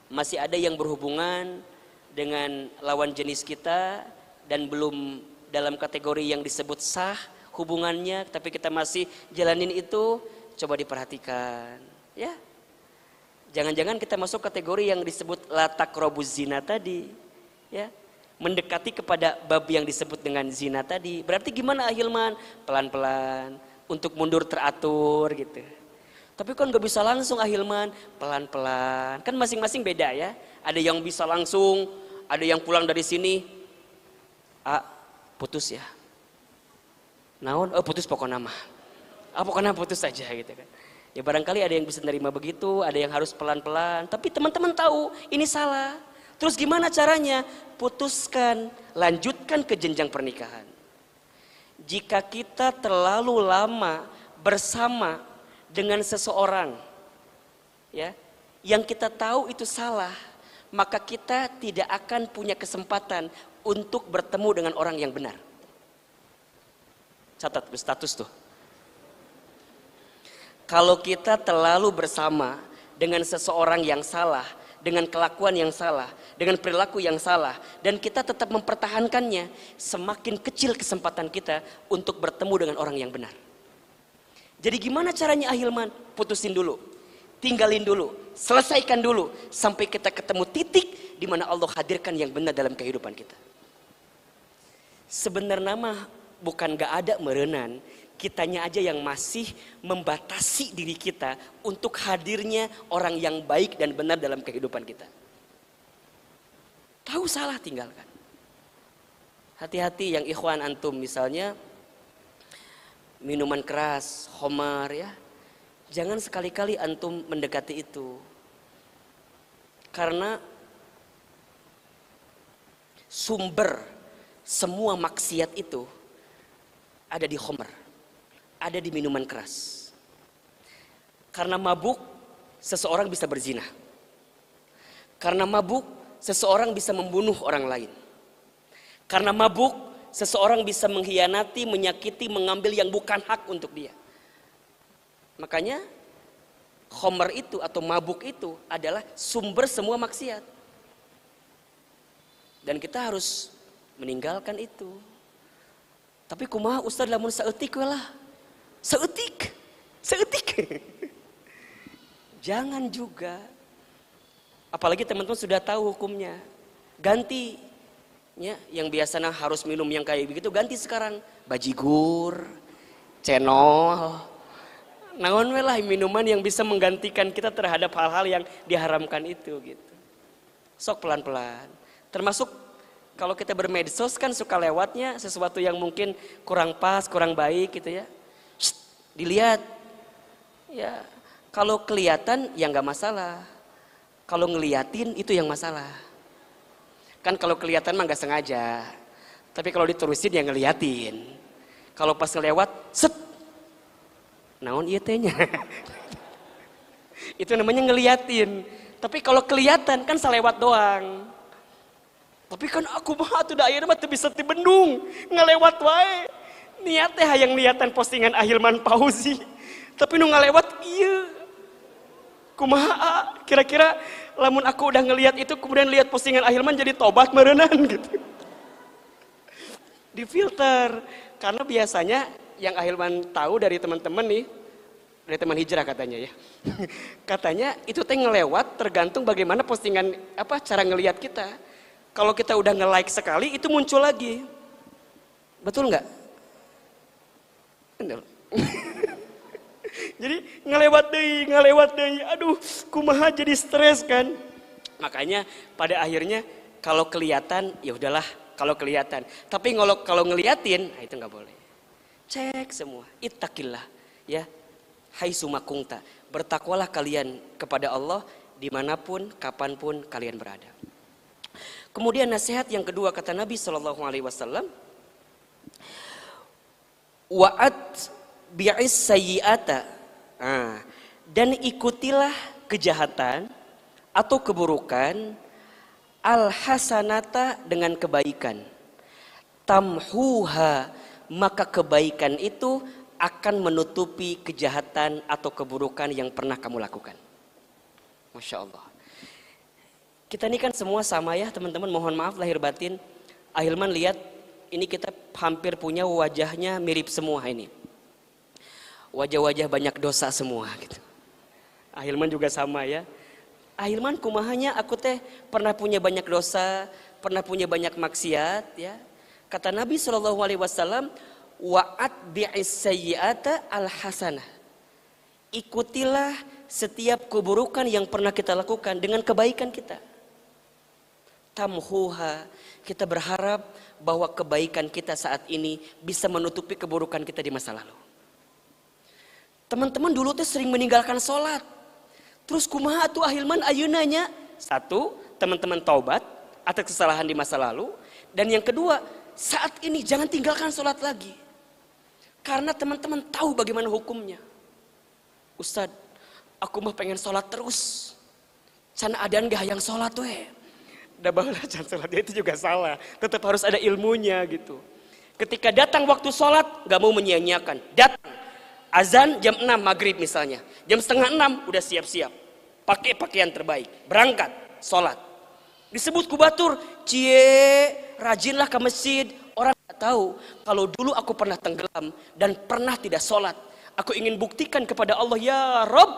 masih ada yang berhubungan dengan lawan jenis kita dan belum dalam kategori yang disebut sah hubungannya, tapi kita masih jalanin itu, coba diperhatikan ya. Jangan-jangan kita masuk kategori yang disebut la taqrabuz zina tadi ya, mendekati kepada bab yang disebut dengan zina tadi. Berarti gimana Ahilman? Pelan-pelan, untuk mundur teratur gitu. Tapi kan gak bisa langsung ahilman, pelan-pelan. Kan masing-masing beda ya. Ada yang bisa langsung, ada yang pulang dari sini, putus ya. Naon? Putus pokoknya mah. Pokoknya putus saja gitu kan. Ya barangkali ada yang bisa nerima begitu, ada yang harus pelan-pelan. Tapi teman-teman tahu ini salah. Terus gimana caranya? Putuskan, lanjutkan ke jenjang pernikahan. Jika kita terlalu lama bersama dengan seseorang, ya, yang kita tahu itu salah, maka kita tidak akan punya kesempatan untuk bertemu dengan orang yang benar. Catat status tuh. Kalau kita terlalu bersama dengan seseorang yang salah, dengan kelakuan yang salah, dengan perilaku yang salah, dan kita tetap mempertahankannya, semakin kecil kesempatan kita untuk bertemu dengan orang yang benar. Jadi gimana caranya ahilman? Putusin dulu, tinggalin dulu, selesaikan dulu, sampai kita ketemu titik di mana Allah hadirkan yang benar dalam kehidupan kita. Sebenarnya mah bukan gak ada merenan, kitanya aja yang masih membatasi diri kita untuk hadirnya orang yang baik dan benar dalam kehidupan kita. Tahu salah tinggalkan. Hati-hati yang ikhwan antum misalnya minuman keras, khamar ya. Jangan sekali-kali antum mendekati itu. Karena sumber semua maksiat itu ada di khamar, ada di minuman keras. Karena mabuk, seseorang bisa berzina. Karena mabuk, seseorang bisa membunuh orang lain. Karena mabuk, seseorang bisa mengkhianati, menyakiti, mengambil yang bukan hak untuk dia. Makanya khamar itu atau mabuk itu adalah sumber semua maksiat. Dan kita harus meninggalkan itu. Tapi kumaha Ustaz lamun saeutik we lah. Saeutik. Jangan juga. Apalagi teman-teman sudah tahu hukumnya. Ganti ya, yang biasanya harus minum yang kayak begitu ganti sekarang bajigur, cenol. Naon we lah minuman yang bisa menggantikan kita terhadap hal-hal yang diharamkan itu gitu. Sok pelan-pelan. Termasuk kalau kita bermedsos kan suka lewatnya sesuatu yang mungkin kurang pas, kurang baik gitu ya. Dilihat. Ya, kalau kelihatan ya nggak masalah. Kalau ngeliatin itu yang masalah. Kan kalau kelihatan mah nggak sengaja. Tapi kalau diterusin ya ngeliatin. Kalau pas ngelewat, set. Naon ieu teh nya. Itu namanya ngeliatin. Tapi kalau kelihatan kan salewat doang. Tapi kan aku mah atuh da ayeuna mah teu bisa dibendung, ngalewat wae. Niat teh hayang liatan postingan Ahilman Fauzi. Tapi nu ngalewat ieu. Kumaha kira-kira lamun aku udah ngelihat itu kemudian lihat postingan Ahilman jadi tobat meureunnan gitu. Difilter karena biasanya yang Ahilman tahu dari teman-teman nih, dari teman hijrah katanya ya. Katanya itu teh ngelewat tergantung bagaimana postingan cara ngelihat kita. Kalau kita udah nge-like sekali itu muncul lagi. Betul nggak? Betul. Jadi ngelewat deui. Aduh, kumaha jadi stres kan. Makanya pada akhirnya kalau kelihatan ya udahlah kalau kelihatan. Tapi kalau ngeliatin, nah itu nggak boleh. Cek semua. Ittaqillah ya. Hai sumakungta. Bertakwalah kalian kepada Allah dimanapun, kapanpun kalian berada. Kemudian nasihat yang kedua kata Nabi SAW, wa'at bi'is sayyi'ata, dan ikutilah kejahatan atau keburukan, al-hasanata dengan kebaikan, tamhuha, maka kebaikan itu akan menutupi kejahatan atau keburukan yang pernah kamu lakukan. Masya Allah. Kita ini kan semua sama ya teman-teman, mohon maaf lahir batin. Ahilman lihat ini kita hampir punya wajahnya mirip semua ini. Wajah-wajah banyak dosa semua gitu. Ahilman juga sama ya. Ahilman kumahanya aku teh pernah punya banyak dosa, pernah punya banyak maksiat ya. Kata Nabi SAW, wa'at bi'is sayyi'ata al-hasanah. Ikutilah setiap keburukan yang pernah kita lakukan dengan kebaikan kita. Tamhuha, kita berharap bahwa kebaikan kita saat ini bisa menutupi keburukan kita di masa lalu. Teman-teman dulu tuh sering meninggalkan sholat. Terus kumaha tuh ahilman ayunanya? Satu, teman-teman taubat atas kesalahan di masa lalu. Dan yang kedua, saat ini jangan tinggalkan sholat lagi. Karena teman-teman tahu bagaimana hukumnya. Ustad, aku mah pengen sholat terus. Sana adan gak yang sholat tuh Udah bahala jangan sholat, itu juga salah. Tetap harus ada ilmunya gitu. Ketika datang waktu sholat, gak mau menyia-nyiakan. Datang. Azan jam 6 maghrib misalnya. Jam setengah 6 udah siap-siap. Pakai pakaian terbaik. Berangkat. Sholat. Disebut kubatur. Rajinlah ke masjid. Orang gak tahu. Kalau dulu aku pernah tenggelam. Dan pernah tidak sholat. Aku ingin buktikan kepada Allah. Ya Rob.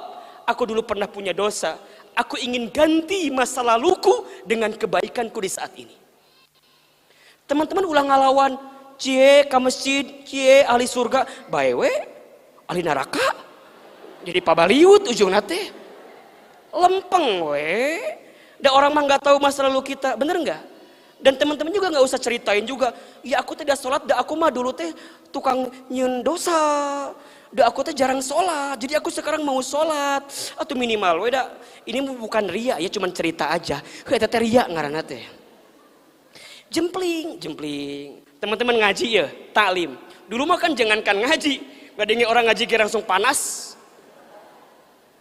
Aku dulu pernah punya dosa. Aku ingin ganti masa laluku dengan kebaikanku di saat ini. Teman-teman ulang ngalawan. Ke masjid. Ahli surga. Baewe. Ahli neraka. Jadi pabaliut ujung nate. Lempeng Dan orang mah gak tahu masa lalu kita. Bener gak? Dan teman-teman juga gak usah ceritain juga. Ya aku tidak sholat. Aku mah dulu teh tukang nyun dosa. Aku teh jarang sholat. Jadi aku sekarang mau sholat. Atau minimal. Ini bukan ria ya. Cuman cerita aja. Eta teh ria ngaranna teh. Jempling. Teman-teman ngaji ya. Taklim. Dulu mah kan jangankan ngaji. Gak dengi orang ngaji kira langsung panas.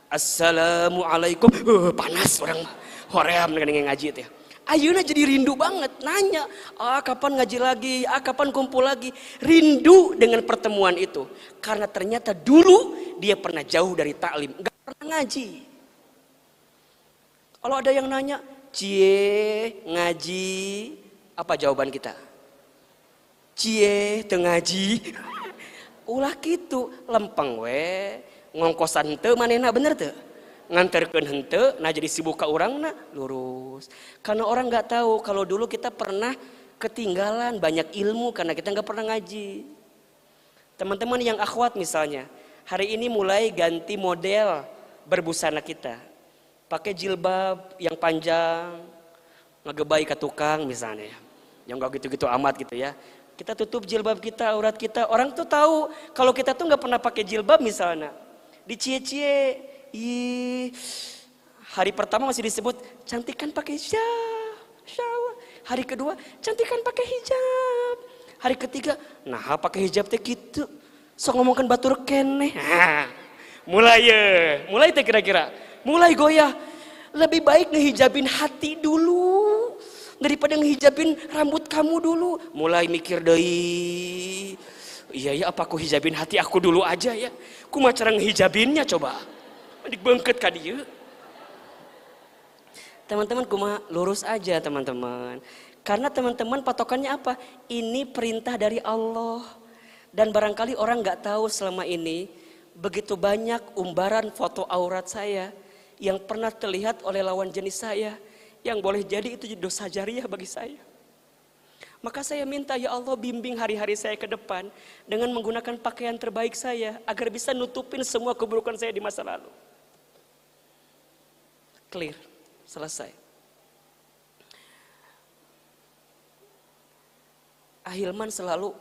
Assalamualaikum. Panas orang mah. Hoream dengan ngaji teh. Ayeuna jadi rindu banget nanya, kapan ngaji lagi, kapan kumpul lagi. Rindu dengan pertemuan itu. Karena ternyata dulu dia pernah jauh dari taklim, gak pernah ngaji. Kalau ada yang nanya, ngaji, apa jawaban kita? Teu ngaji. Ulah gitu, lempeng ngongkosan teu manehna bener teu? Nganterkeun henteu, nah jadi sibuk ka urangna lurus. Karena orang nggak tahu kalau dulu kita pernah ketinggalan banyak ilmu karena kita nggak pernah ngaji. Teman-teman yang akhwat misalnya, hari ini mulai ganti model berbusana kita. Pakai jilbab yang panjang, ngegebay ke tukang misalnya. Yang nggak gitu-gitu amat gitu ya. Kita tutup jilbab kita, aurat kita. Orang tuh tahu kalau kita tuh nggak pernah pakai jilbab misalnya. Dicie-cie. Hari pertama masih disebut cantikan pakai hijab. Hari kedua cantikan pakai hijab. Hari ketiga nah pakai hijab teh gitu. Sok ngomongkan batur keneh. Mulai teh kira-kira. Mulai goyah. Lebih baik ngehijabin hati dulu daripada ngehijabin rambut kamu dulu. Mulai mikir deui. Iya ya apa aku hijabin hati aku dulu aja ya. Kumaha cara ngehijabinnya coba. Dibengket ka dieu. Teman-teman kumaha lurus aja teman-teman. Karena teman-teman patokannya apa? Ini perintah dari Allah. Dan barangkali orang gak tahu selama ini begitu banyak umbaran foto aurat saya yang pernah terlihat oleh lawan jenis saya yang boleh jadi itu dosa jariah bagi saya. Maka saya minta ya Allah bimbing hari-hari saya ke depan dengan menggunakan pakaian terbaik saya agar bisa nutupin semua keburukan saya di masa lalu. Clear, selesai. Ahilman selalu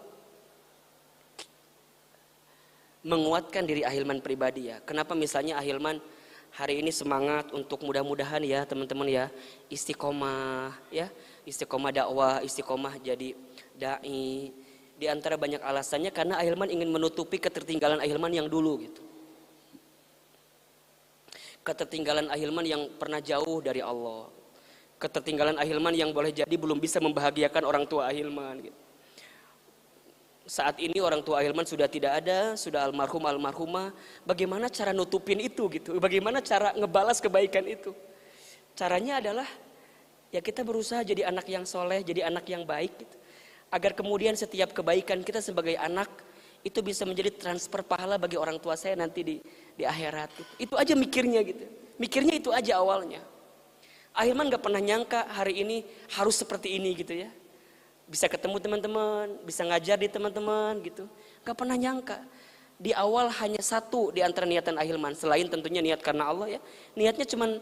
menguatkan diri Ahilman pribadi ya. Kenapa misalnya Ahilman hari ini semangat untuk mudah-mudahan ya teman-teman ya istiqomah ya, istiqomah dakwah, istiqomah jadi dai. Di antara banyak alasannya karena Ahilman ingin menutupi ketertinggalan Ahilman yang dulu gitu. Ketertinggalan Ahilman yang pernah jauh dari Allah. Ketertinggalan Ahilman yang boleh jadi belum bisa membahagiakan orang tua Ahilman gitu. Saat ini orang tua Ahilman sudah tidak ada, sudah almarhumah. Bagaimana cara nutupin itu gitu? Bagaimana cara ngebalas kebaikan itu? Caranya adalah ya kita berusaha jadi anak yang soleh, jadi anak yang baik gitu. Agar kemudian setiap kebaikan kita sebagai anak itu bisa menjadi transfer pahala bagi orang tua saya nanti di akhirat. Itu aja mikirnya gitu. Mikirnya itu aja awalnya. Ahilman gak pernah nyangka hari ini harus seperti ini gitu ya. Bisa ketemu teman-teman, bisa ngajar di teman-teman gitu. Gak pernah nyangka. Di awal hanya satu di antara niatan ahilman, selain tentunya niat karena Allah ya. Niatnya cuman,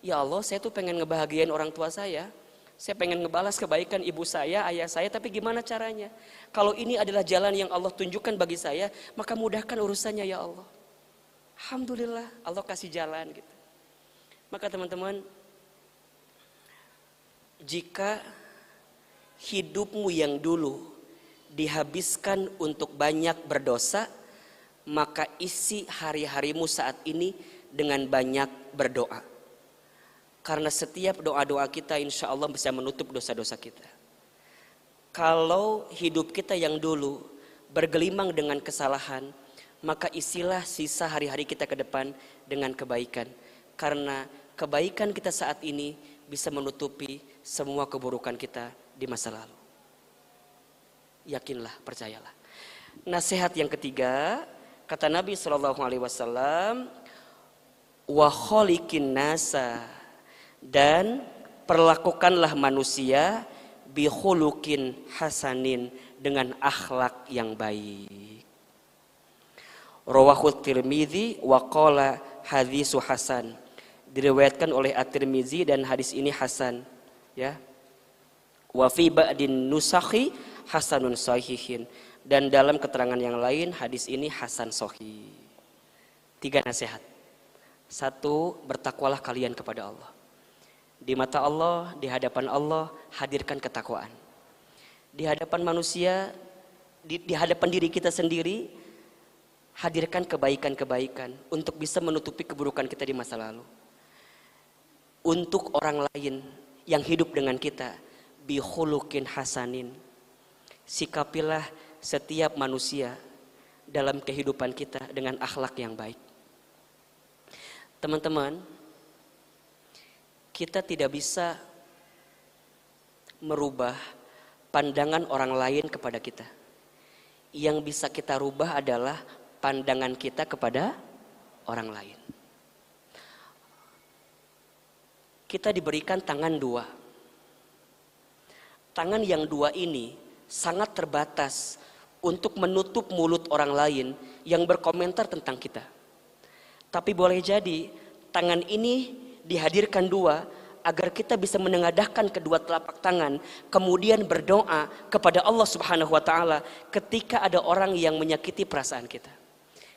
ya Allah saya tuh pengen ngebahagiain orang tua saya. Saya pengen ngebalas kebaikan ibu saya, ayah saya, tapi gimana caranya? Kalau ini adalah jalan yang Allah tunjukkan bagi saya, maka mudahkan urusannya ya Allah. Alhamdulillah Allah kasih jalan gitu. Maka teman-teman, jika hidupmu yang dulu dihabiskan untuk banyak berdosa, maka isi hari-harimu saat ini dengan banyak berdoa. Karena setiap doa-doa kita insya Allah bisa menutup dosa-dosa kita. Kalau hidup kita yang dulu bergelimang dengan kesalahan, maka isilah sisa hari-hari kita ke depan dengan kebaikan. Karena kebaikan kita saat ini bisa menutupi semua keburukan kita di masa lalu. Yakinlah, percayalah. Nasihat yang ketiga, kata Nabi SAW, wa kholiqin nasa, dan perlakukanlah manusia bi khuluqin hasanin, dengan akhlak yang baik. Rawahu Tirmidzi wa qala haditsu hasan. Diriwayatkan oleh At-Tirmidzi dan hadis ini hasan, ya. Wa fi ba'din nusakhi hasanun sahihin, dan dalam keterangan yang lain hadis ini hasan sahih. 3 nasihat. 1, bertakwalah kalian kepada Allah. Di mata Allah, di hadapan Allah, hadirkan ketakwaan. Di hadapan manusia, di hadapan diri kita sendiri, hadirkan kebaikan-kebaikan untuk bisa menutupi keburukan kita di masa lalu. Untuk orang lain yang hidup dengan kita, bi khuluqin hasanin, sikapilah setiap manusia dalam kehidupan kita dengan akhlak yang baik. Teman-teman, kita tidak bisa merubah pandangan orang lain kepada kita. Yang bisa kita rubah adalah pandangan kita kepada orang lain. Kita diberikan tangan 2. Tangan yang 2 ini sangat terbatas untuk menutup mulut orang lain yang berkomentar tentang kita. Tapi boleh jadi tangan ini dihadirkan 2 agar kita bisa menengadahkan kedua telapak tangan, kemudian berdoa kepada Allah Subhanahu wa taala ketika ada orang yang menyakiti perasaan kita.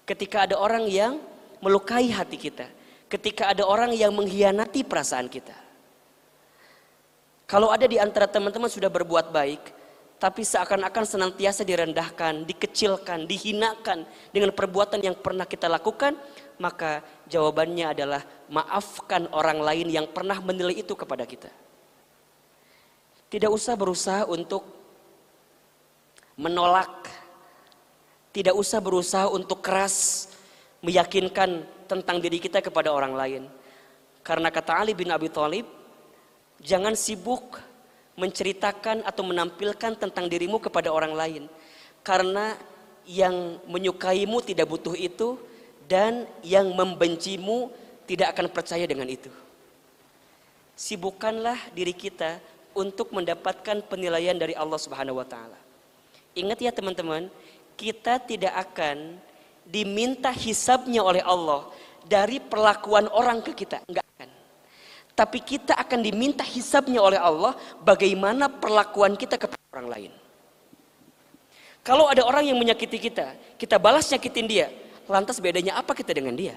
Ketika ada orang yang melukai hati kita, ketika ada orang yang mengkhianati perasaan kita. Kalau ada di antara teman-teman sudah berbuat baik, tapi seakan-akan senantiasa direndahkan, dikecilkan, dihinakan dengan perbuatan yang pernah kita lakukan, maka jawabannya adalah maafkan orang lain yang pernah menilai itu kepada kita. Tidak usah berusaha untuk menolak, tidak usah berusaha untuk keras meyakinkan tentang diri kita kepada orang lain. Karena kata Ali bin Abi Thalib, jangan sibuk menceritakan atau menampilkan tentang dirimu kepada orang lain. Karena yang menyukaimu tidak butuh itu, dan yang membencimu tidak akan percaya dengan itu. Sibukkanlah diri kita untuk mendapatkan penilaian dari Allah Subhanahu wa taala. Ingat ya teman-teman, kita tidak akan diminta hisabnya oleh Allah dari perlakuan orang ke kita, enggak akan. Tapi kita akan diminta hisabnya oleh Allah bagaimana perlakuan kita kepada orang lain. Kalau ada orang yang menyakiti kita, kita balas nyakitin dia, lantas bedanya apa kita dengan dia?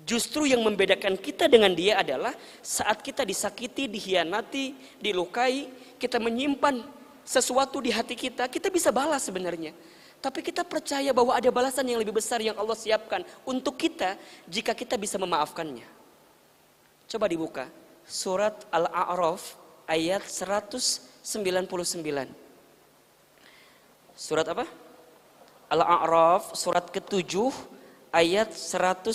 Justru yang membedakan kita dengan dia adalah saat kita disakiti, dikhianati, dilukai, kita menyimpan sesuatu di hati kita, kita bisa balas sebenarnya. Tapi kita percaya bahwa ada balasan yang lebih besar yang Allah siapkan untuk kita jika kita bisa memaafkannya. Coba dibuka surat Al-A'raf ayat 199. Surat apa? Al-A'raf surat ke-7 ayat 199.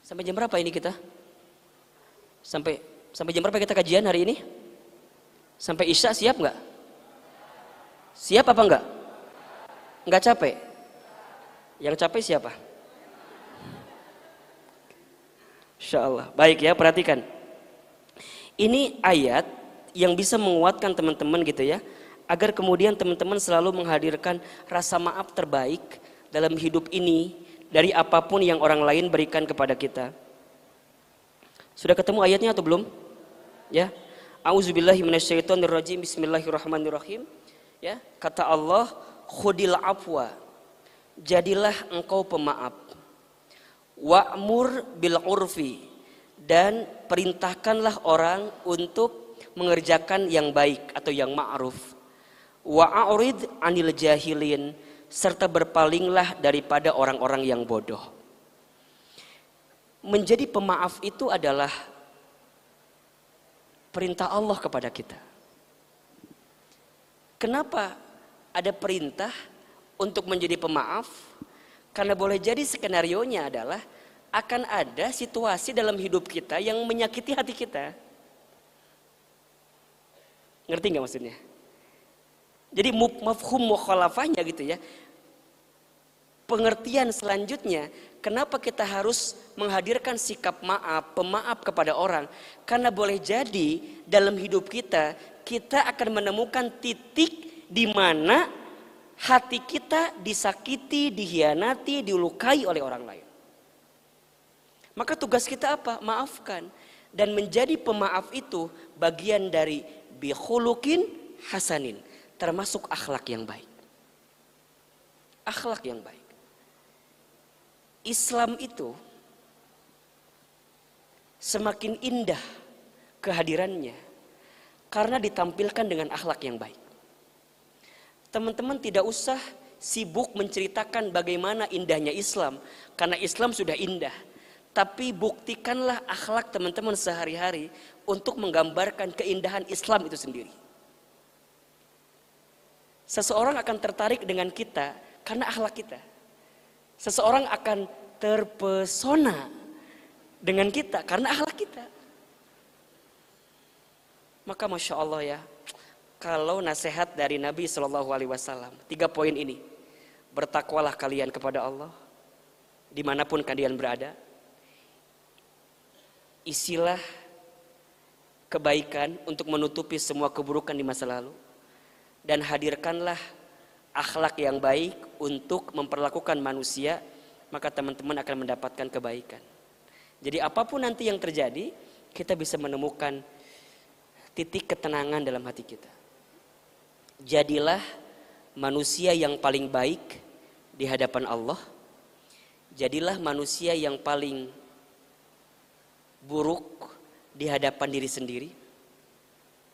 Sampai jam berapa ini kita? Sampai jam berapa kita kajian hari ini? Sampai Isya siap nggak? Siap apa enggak? Enggak capek? Yang capek siapa? Insya Allah. Baik ya, perhatikan. Ini ayat yang bisa menguatkan teman-teman gitu ya, agar kemudian teman-teman selalu menghadirkan rasa maaf terbaik dalam hidup ini dari apapun yang orang lain berikan kepada kita. Sudah ketemu ayatnya atau belum? Ya. A'udzubillahi minasyaitonirrajim. Bismillahirrahmanirrahim. Ya, kata Allah, khudil afwa. Jadilah engkau pemaaf. Wa'mur bil urfi, dan perintahkanlah orang untuk mengerjakan yang baik atau yang ma'ruf. Wa'arid anil jahilin, serta berpalinglah daripada orang-orang yang bodoh. Menjadi pemaaf itu adalah perintah Allah kepada kita. Kenapa ada perintah untuk menjadi pemaaf? Karena boleh jadi skenarionya adalah akan ada situasi dalam hidup kita yang menyakiti hati kita. Ngerti nggak maksudnya? Jadi mafhum mukhalafahnya gitu ya. Pengertian selanjutnya, kenapa kita harus menghadirkan sikap maaf, pemaaf kepada orang? Karena boleh jadi dalam hidup kita, kita akan menemukan titik di mana hati kita disakiti, dihianati, dilukai oleh orang lain. Maka tugas kita apa? Maafkan. Dan menjadi pemaaf itu bagian dari bikhulukin hasanin, termasuk akhlak yang baik. Akhlak yang baik. Islam itu semakin indah kehadirannya karena ditampilkan dengan akhlak yang baik. Teman-teman tidak usah sibuk menceritakan bagaimana indahnya Islam, karena Islam sudah indah. Tapi buktikanlah akhlak teman-teman sehari-hari untuk menggambarkan keindahan Islam itu sendiri. Seseorang akan tertarik dengan kita karena akhlak kita. Seseorang akan terpesona dengan kita karena akhlak kita. Maka Masya Allah ya, kalau nasihat dari Nabi SAW, 3 poin ini. Bertakwalah kalian kepada Allah dimanapun kalian berada. Isilah kebaikan untuk menutupi semua keburukan di masa lalu. Dan hadirkanlah akhlak yang baik untuk memperlakukan manusia, maka teman-teman akan mendapatkan kebaikan. Jadi apapun nanti yang terjadi, kita bisa menemukan titik ketenangan dalam hati kita. Jadilah manusia yang paling baik di hadapan Allah. Jadilah manusia yang paling buruk di hadapan diri sendiri,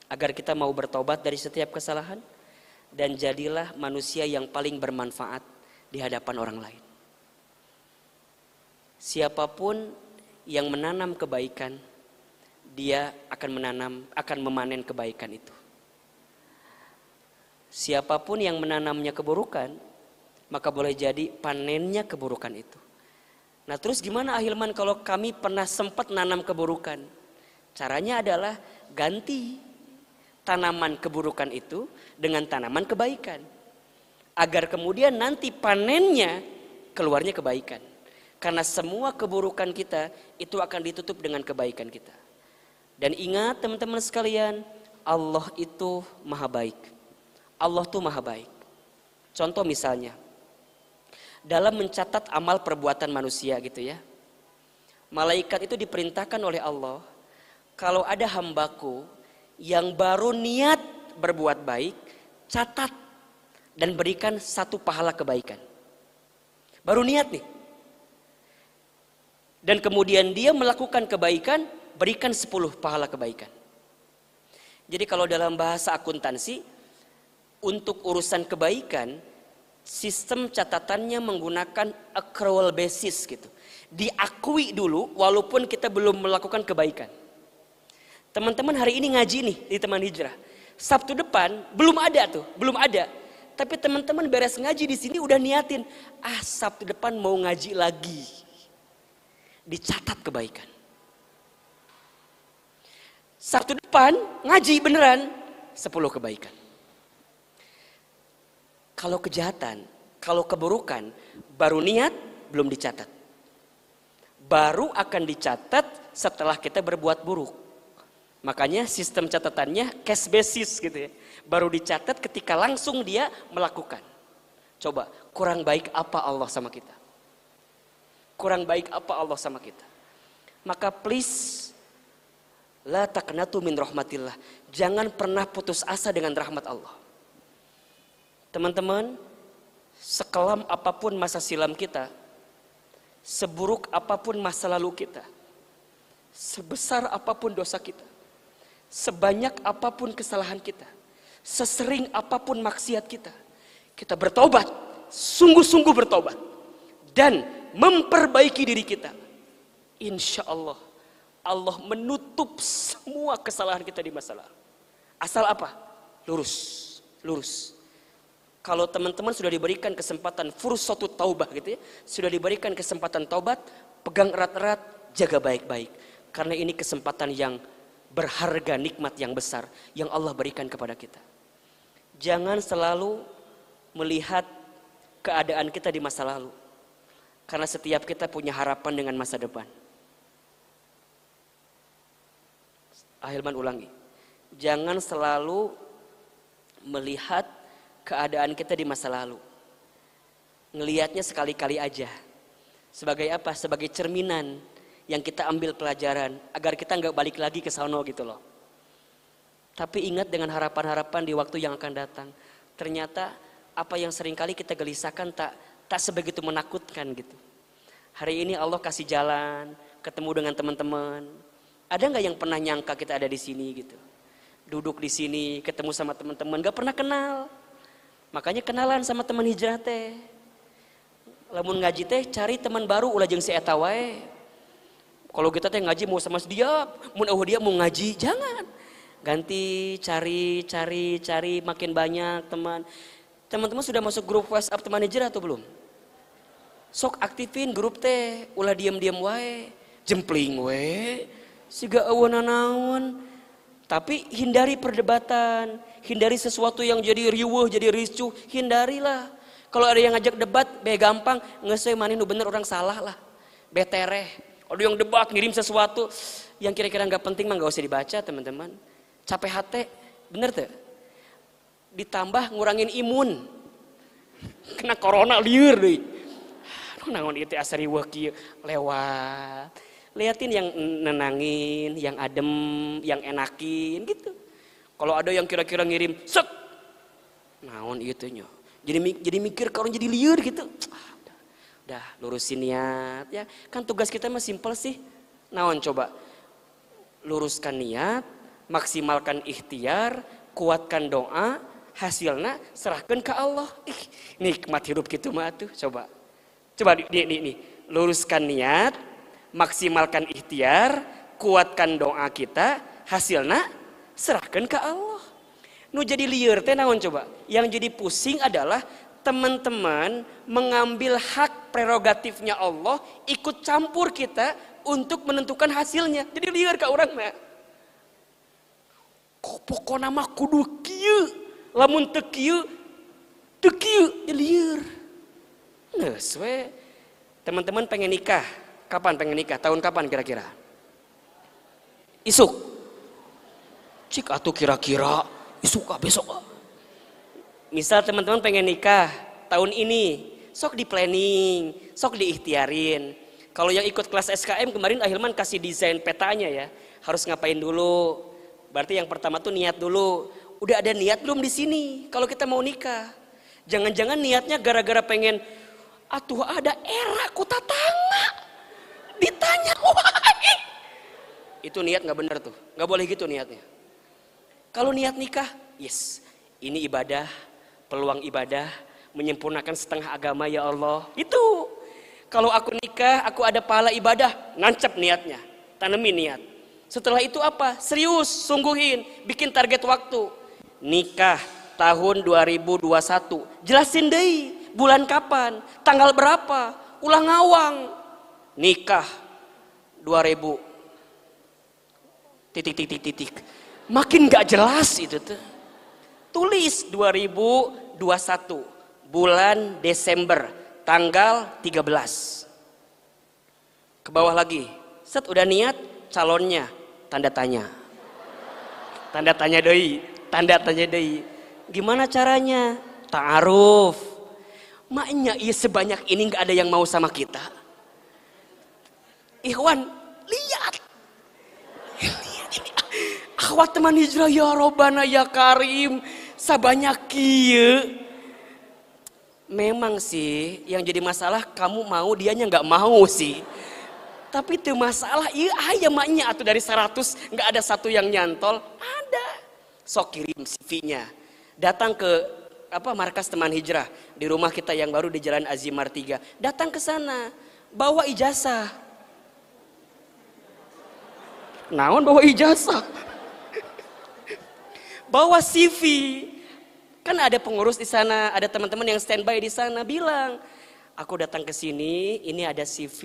agar kita mau bertobat dari setiap kesalahan. Dan jadilah manusia yang paling bermanfaat di hadapan orang lain. Siapapun yang menanam kebaikan, dia akan memanen kebaikan itu. Siapapun yang menanamnya keburukan, maka boleh jadi panennya keburukan itu. Nah terus gimana Ahilman kalau kami pernah sempat nanam keburukan? Caranya adalah ganti tanaman keburukan itu dengan tanaman kebaikan. Agar kemudian nanti panennya keluarnya kebaikan. Karena semua keburukan kita itu akan ditutup dengan kebaikan kita. Dan ingat teman-teman sekalian, Allah itu maha baik. Allah itu maha baik. Contoh misalnya, dalam mencatat amal perbuatan manusia gitu ya. Malaikat itu diperintahkan oleh Allah, kalau ada hambaku yang baru niat berbuat baik, catat dan berikan 1 pahala kebaikan. Baru niat nih. Dan kemudian dia melakukan kebaikan, berikan 10 pahala kebaikan. Jadi kalau dalam bahasa akuntansi, untuk urusan kebaikan, sistem catatannya menggunakan accrual basis gitu. Diakui dulu walaupun kita belum melakukan kebaikan. Teman-teman hari ini ngaji nih di Teman Hijrah. Sabtu depan belum ada. Tapi teman-teman beres ngaji di sini udah niatin, Sabtu depan mau ngaji lagi. Dicatat kebaikan. Sabtu depan ngaji beneran 10 kebaikan. Kalau kejahatan, kalau keburukan, baru niat belum dicatat. Baru akan dicatat setelah kita berbuat buruk. Makanya sistem catatannya cash basis gitu ya. Baru dicatat ketika langsung dia melakukan. Coba, kurang baik apa Allah sama kita? Kurang baik apa Allah sama kita? Maka please, la taqnatu min rahmatillah. Jangan pernah putus asa dengan rahmat Allah. Teman-teman, sekelam apapun masa silam kita, seburuk apapun masa lalu kita, sebesar apapun dosa kita, sebanyak apapun kesalahan kita, sesering apapun maksiat kita, kita bertobat, sungguh-sungguh bertobat, dan memperbaiki diri kita. Insya Allah, Allah menutup semua kesalahan kita di masa lalu. Asal apa? Lurus, lurus. Kalau teman-teman sudah diberikan kesempatan fursatu taubah gitu ya, sudah diberikan kesempatan taubat, pegang erat-erat, jaga baik-baik. Karena ini kesempatan yang berharga, nikmat yang besar yang Allah berikan kepada kita. Jangan selalu melihat keadaan kita di masa lalu. Karena setiap kita punya harapan dengan masa depan. Ahilman ulangi. Jangan selalu melihat keadaan kita di masa lalu. Ngelihatnya sekali-kali aja. Sebagai apa? Sebagai cerminan yang kita ambil pelajaran agar kita nggak balik lagi ke sana gitu loh. Tapi ingat dengan harapan-harapan di waktu yang akan datang. Ternyata apa yang seringkali kita gelisahkan tak sebegitu menakutkan gitu. Hari ini Allah kasih jalan, ketemu dengan teman-teman. Ada nggak yang pernah nyangka kita ada di sini gitu? Duduk di sini, ketemu sama teman-teman, nggak pernah kenal. Makanya kenalan sama teman hijrah teh. Lamun ngaji teh cari teman baru ulah jeung si eta wae. Kalau kita teh ngaji mau sama dia, mun dia mau ngaji, jangan. Ganti cari makin banyak teman. Teman-teman sudah masuk grup WhatsApp teman hijrah atau belum? Sok aktifin grup teh, ulah diam-diam wae, jempling wae. Siga eueuh nanaon. Tapi hindari perdebatan, hindari sesuatu yang jadi riweuh, jadi ricuh, hindarilah. Kalau ada yang ngajak debat, gampang, geus we maneh nu bener orang salah lah. Betereh. Ada yang debat ngirim sesuatu yang kira-kira enggak penting mah enggak usah dibaca, teman-teman. Capek hati, bener tuh? Ditambah ngurangin imun. Kena corona lieur deui. Aduh naon ieu teh asa riweuh kieu lewat. Liatin yang nenangin, yang adem, yang enakin gitu. Kalau ada yang kira-kira ngirim, sek. Naon ieu teh nya. Jadi mikir kalau jadi liur gitu. Udah lurusin niat ya. Kan tugas kita mah simpel sih. Naon coba? Luruskan niat, maksimalkan ikhtiar, kuatkan doa, hasilnya serahkan ke Allah. Nikmat hidup gitu mah tuh. Coba nih. Luruskan niat, maksimalkan ikhtiar, kuatkan doa kita, hasilnya serahkan ke Allah. Nu jadi lieur teh naon coba? Yang jadi pusing adalah teman-teman mengambil hak prerogatifnya Allah, ikut campur kita untuk menentukan hasilnya. Jadi lieur ka urang mah. Pokona mah kudu kieu. Lamun teu kieu lieur. Geus we. Teman-teman pengen nikah. Kapan pengen nikah? Tahun kapan kira-kira? Isuk. Cik atuh kira-kira isuk besok. Misal teman-teman pengen nikah tahun ini, sok di planning, sok diikhtiarin. Kalau yang ikut kelas SKM kemarin Ahilman kasih desain petanya ya, harus ngapain dulu. Berarti yang pertama tuh niat dulu. Udah ada niat belum di sini? Kalau kita mau nikah, jangan-jangan niatnya gara-gara pengen, atuh ada era ku tatangga, ditanya wae. Itu niat nggak benar tuh, nggak boleh gitu niatnya. Kalau niat nikah, yes, ini ibadah, peluang ibadah, menyempurnakan setengah agama ya Allah. Itu. Kalau aku nikah, aku ada pahala ibadah, nancep niatnya, tanemin niat. Setelah itu apa? Serius, sungguhin, bikin target waktu. Nikah tahun 2021, jelasin deh bulan kapan, tanggal berapa, ulah ngawang. Nikah 2000 titik. Makin gak jelas itu tuh. Tulis 2021 bulan Desember tanggal 13. Ke bawah lagi. Set udah niat calonnya tanda tanya. tanda tanya deui. Gimana caranya? Ta'aruf. Maknya iya sebanyak ini nggak ada yang mau sama kita. Ikhwan, lihat. Akhwat teman hijrah ya Robbana ya Karim, sabanyak kieu. Memang sih yang jadi masalah kamu mau dianya nggak mau sih. Tapi itu masalah, iya aya maknya atau dari 100 nggak ada satu yang nyantol, ada. Sok kirim CV-nya. Datang ke markas teman hijrah di rumah kita yang baru di Jalan Azimar 3. Datang ke sana, bawa ijazah. Naon bawa ijazah? Bawa CV. Kan ada pengurus di sana, ada teman-teman yang standby di sana bilang, aku datang ke sini, ini ada CV.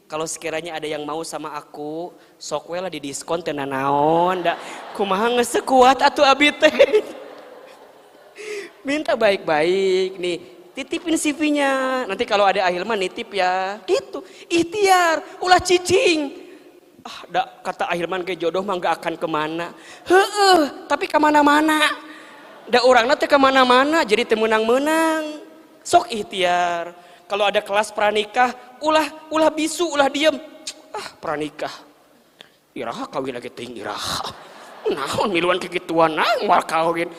Kalau sekiranya ada yang mau sama aku, sok we lah di diskon teu naon, da kumaha geus sekuat atuh abi teh. Minta baik-baik nih, titipin CV-nya. Nanti kalau ada Ahilman nitip ya. Gitu. Ikhtiar, ulah cicing. Kata Ahilman ke jodoh mah gak akan kemana. Tapi kemana-mana. Urangna teh kemana-mana jadi teu meunang-meunang. Sok ikhtiar. Kalau ada kelas pranikah, ulah bisu, ulah diem. Pranikah. Iraha kawin lagi ting iraha. Naon miluan kegituan moal kawin.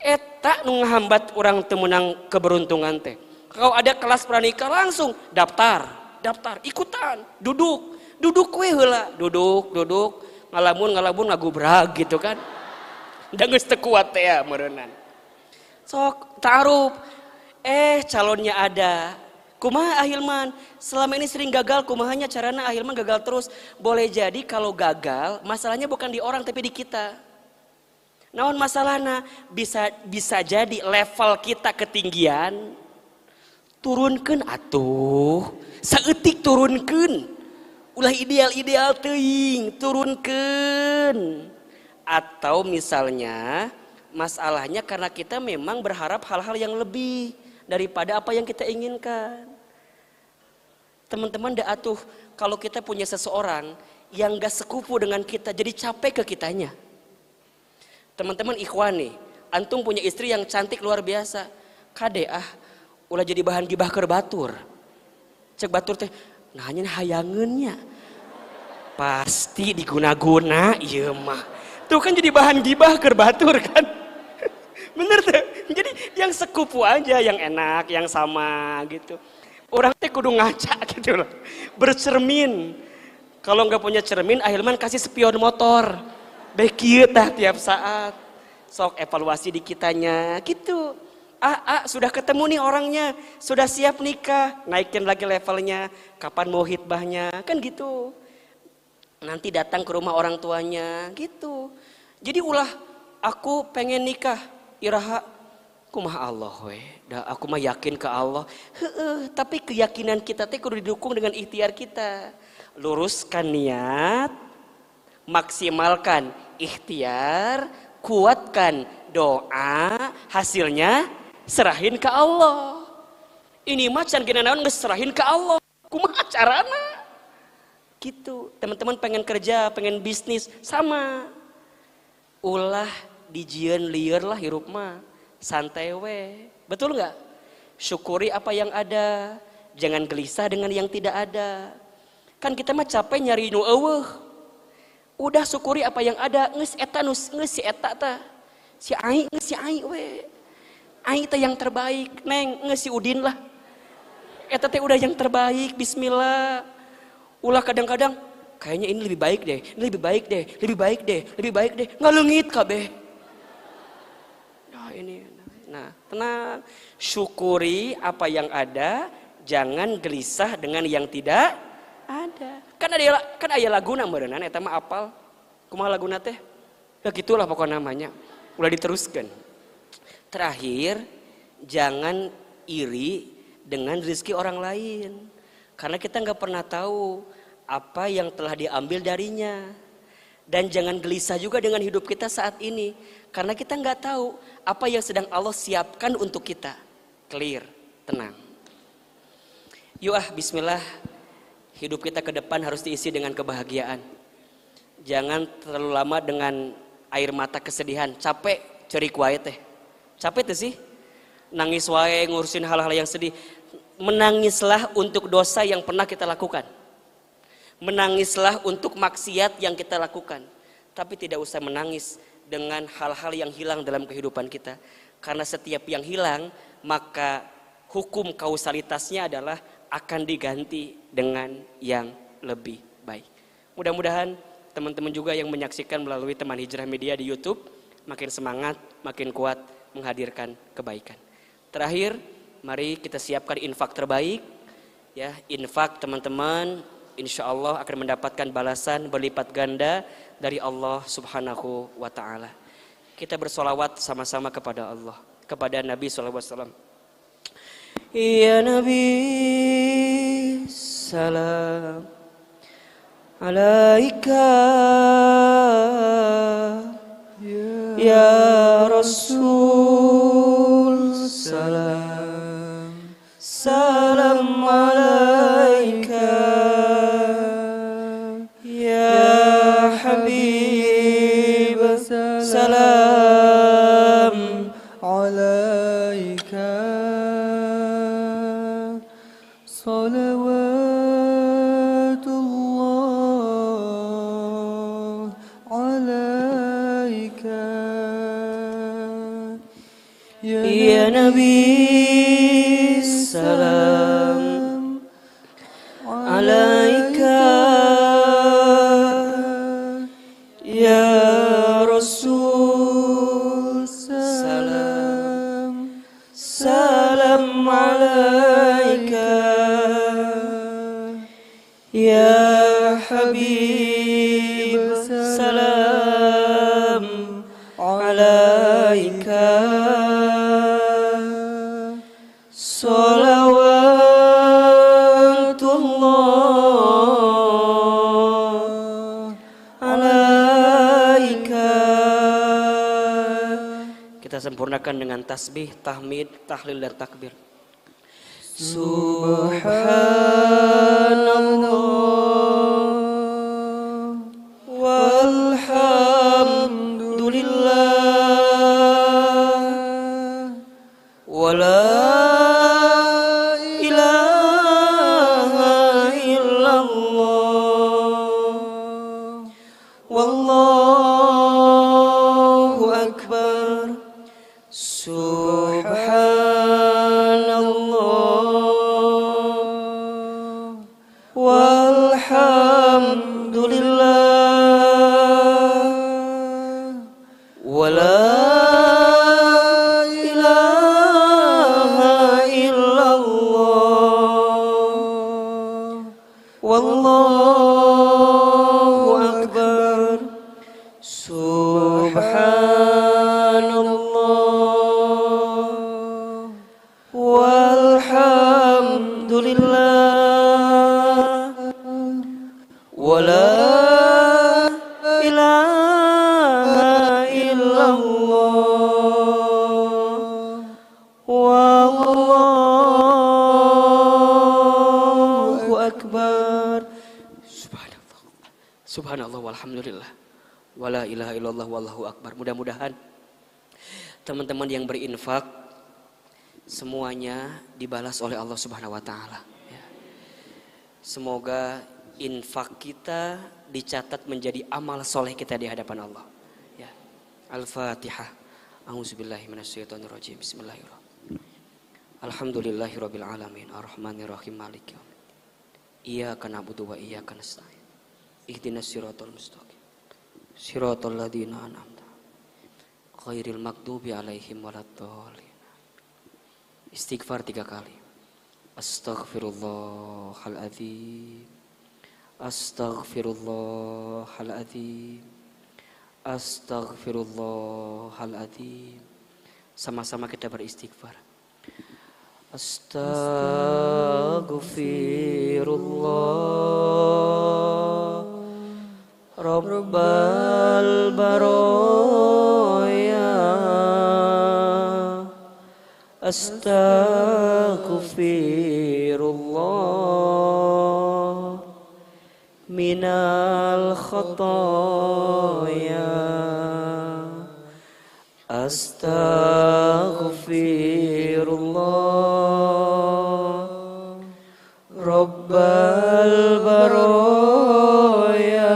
Eta nu ngahambat urang teu meunang keberuntungan teh. Kalau ada kelas pranikah langsung daftar, ikutan, duduk we heula, duduk, ngalamun ngagubrag gitu kan. Da geus teu kuat teh ya meureunnan. Sok ta'aruf. Calonnya ada. Kumaha Ahilman? Selama ini sering gagal, kumahanya carana Ahilman gagal terus. Boleh jadi kalau gagal, masalahnya bukan di orang tapi di kita. Naon masalahna? Bisa jadi level kita ketinggian, turunkeun atuh. Saeutik turunkeun. Ulah ideal teuing, turunkeun. Atau misalnya masalahnya karena kita memang berharap hal-hal yang lebih daripada apa yang kita inginkan. Teman-teman atuh kalau kita punya seseorang yang gak sekufu dengan kita, jadi capek ke kitanya. Teman-teman ikhwan nih, antum punya istri yang cantik luar biasa. Kade ulah jadi bahan gibah keur batur. Cek batur teh, nah hanya hayangeunnya. Pasti diguna-guna ieu mah. Tuh kan jadi bahan gibah keur batur kan. Bener tuh. Jadi yang sekufu aja, yang enak, yang sama gitu. Orang teh kudu ngaca gitu loh. Bercermin. Kalau nggak punya cermin, Ahilman kasih spion motor. Baik kieu tah tiap saat. Sok evaluasi di kitanya gitu. Sudah ketemu nih orangnya, sudah siap nikah, naikin lagi levelnya, kapan mau hitbahnya, kan gitu. Nanti datang ke rumah orang tuanya, gitu. Jadi aku pengen nikah, iraha kumaha Allah we. Aku mah yakin ke Allah. Tapi keyakinan kita teh kudu didukung dengan ikhtiar kita. Luruskan niat, maksimalkan ikhtiar, kuatkan doa, hasilnya serahin ke Allah. Ini mah can gina naon geus serahin ke Allah. Kumaha carana? Gitu. Teman-teman pengen kerja, pengen bisnis, sama. Ulah dijieun lieur lah hirup mah. Santai we. Betul nggak? Syukuri apa yang ada. Jangan gelisah dengan yang tidak ada. Kan kita mah capek nyari nu eueuh. Udah syukuri apa yang ada. Geus eta geus si eta tah. Si ai geus si ai we. Ai teh yang terbaik, Neng, geus si Udin lah. Eta teh udah yang terbaik, bismillah. Ulah kadang-kadang kayaknya ini lebih baik deh. Ngaleungit kabeh. Nah, tenang. Syukuri apa yang ada, jangan gelisah dengan yang tidak ada. Kan aya laguna meureunnan eta mah apal. Kumaha laguna teh? Ya gitulah pokoknya namanya. Ulah diteruskan. Terakhir, jangan iri dengan rezeki orang lain. Karena kita nggak pernah tahu apa yang telah diambil darinya. Dan jangan gelisah juga dengan hidup kita saat ini. Karena kita nggak tahu apa yang sedang Allah siapkan untuk kita. Clear, tenang. Yuk bismillah. Hidup kita ke depan harus diisi dengan kebahagiaan. Jangan terlalu lama dengan air mata kesedihan, capek cerik wae teh. Capek tuh sih? Nangis wae ngurusin hal-hal yang sedih. Menangislah untuk dosa yang pernah kita lakukan. Menangislah untuk maksiat yang kita lakukan. Tapi tidak usah menangis dengan hal-hal yang hilang dalam kehidupan kita. Karena setiap yang hilang, maka hukum kausalitasnya adalah akan diganti dengan yang lebih baik. Mudah-mudahan teman-teman juga yang menyaksikan melalui Teman Hijrah Media di YouTube makin semangat, makin kuat menghadirkan kebaikan. Terakhir, mari kita siapkan infak terbaik. Ya, infak teman-teman insya Allah akan mendapatkan balasan berlipat ganda dari Allah Subhanahu wa Ta'ala. Kita bersolawat sama-sama kepada Allah, kepada Nabi SAW. Ya Nabi, salam alaika. Ya Rasul, salam, salam alaika. Ya Habib, salam alaika. Salawatullah alaika. Ya Nabi, salam alaika. Ya Rasul, salam, salam alaika. Ya Habib, salam alaika. Salawatullah alaika. Kita sempurnakan dengan tasbih, tahmid, tahlil dan takbir. Subhanallah walhamdulillah wala ilaha illallah wallahu akbar. Subhanallah walhamdulillah wala ilaha illallah wallahu akbar. Subhanallah walhamdulillah wala ilaha illallah wallahu akbar. Subhanallah, subhanallah walhamdulillah wala ilaha illallah wallahu akbar. Mudah-mudahan teman-teman yang berinfak semuanya dibalas oleh Allah Subhanahu wa Ta'ala. Semoga infak kita dicatat menjadi amal soleh kita di hadapan Allah. Ya. Al-Fatihah. A'udzubillahi minasyaitonirrajim. Bismillahirrahmanirrahim. Alhamdulillahirabbil alamin. Arrahmanirrahim. Maliki yaumiddin. Iyyaka na'budu wa iyyaka nasta'in. Ihdinas siratal mustaqim. Siratal ladzina an'amta 'alaihim ghairil maghdubi 'alaihim waladdallin. Istighfar 3 kali. Astaghfirullahaladzim, astaghfirullahaladzim, astaghfirullahaladzim. Sama-sama kita beristighfar. Astaghfirullah Rabbal baroya. Astaghfirullah minal khotoya. Astaghfirullah Rabbal baraya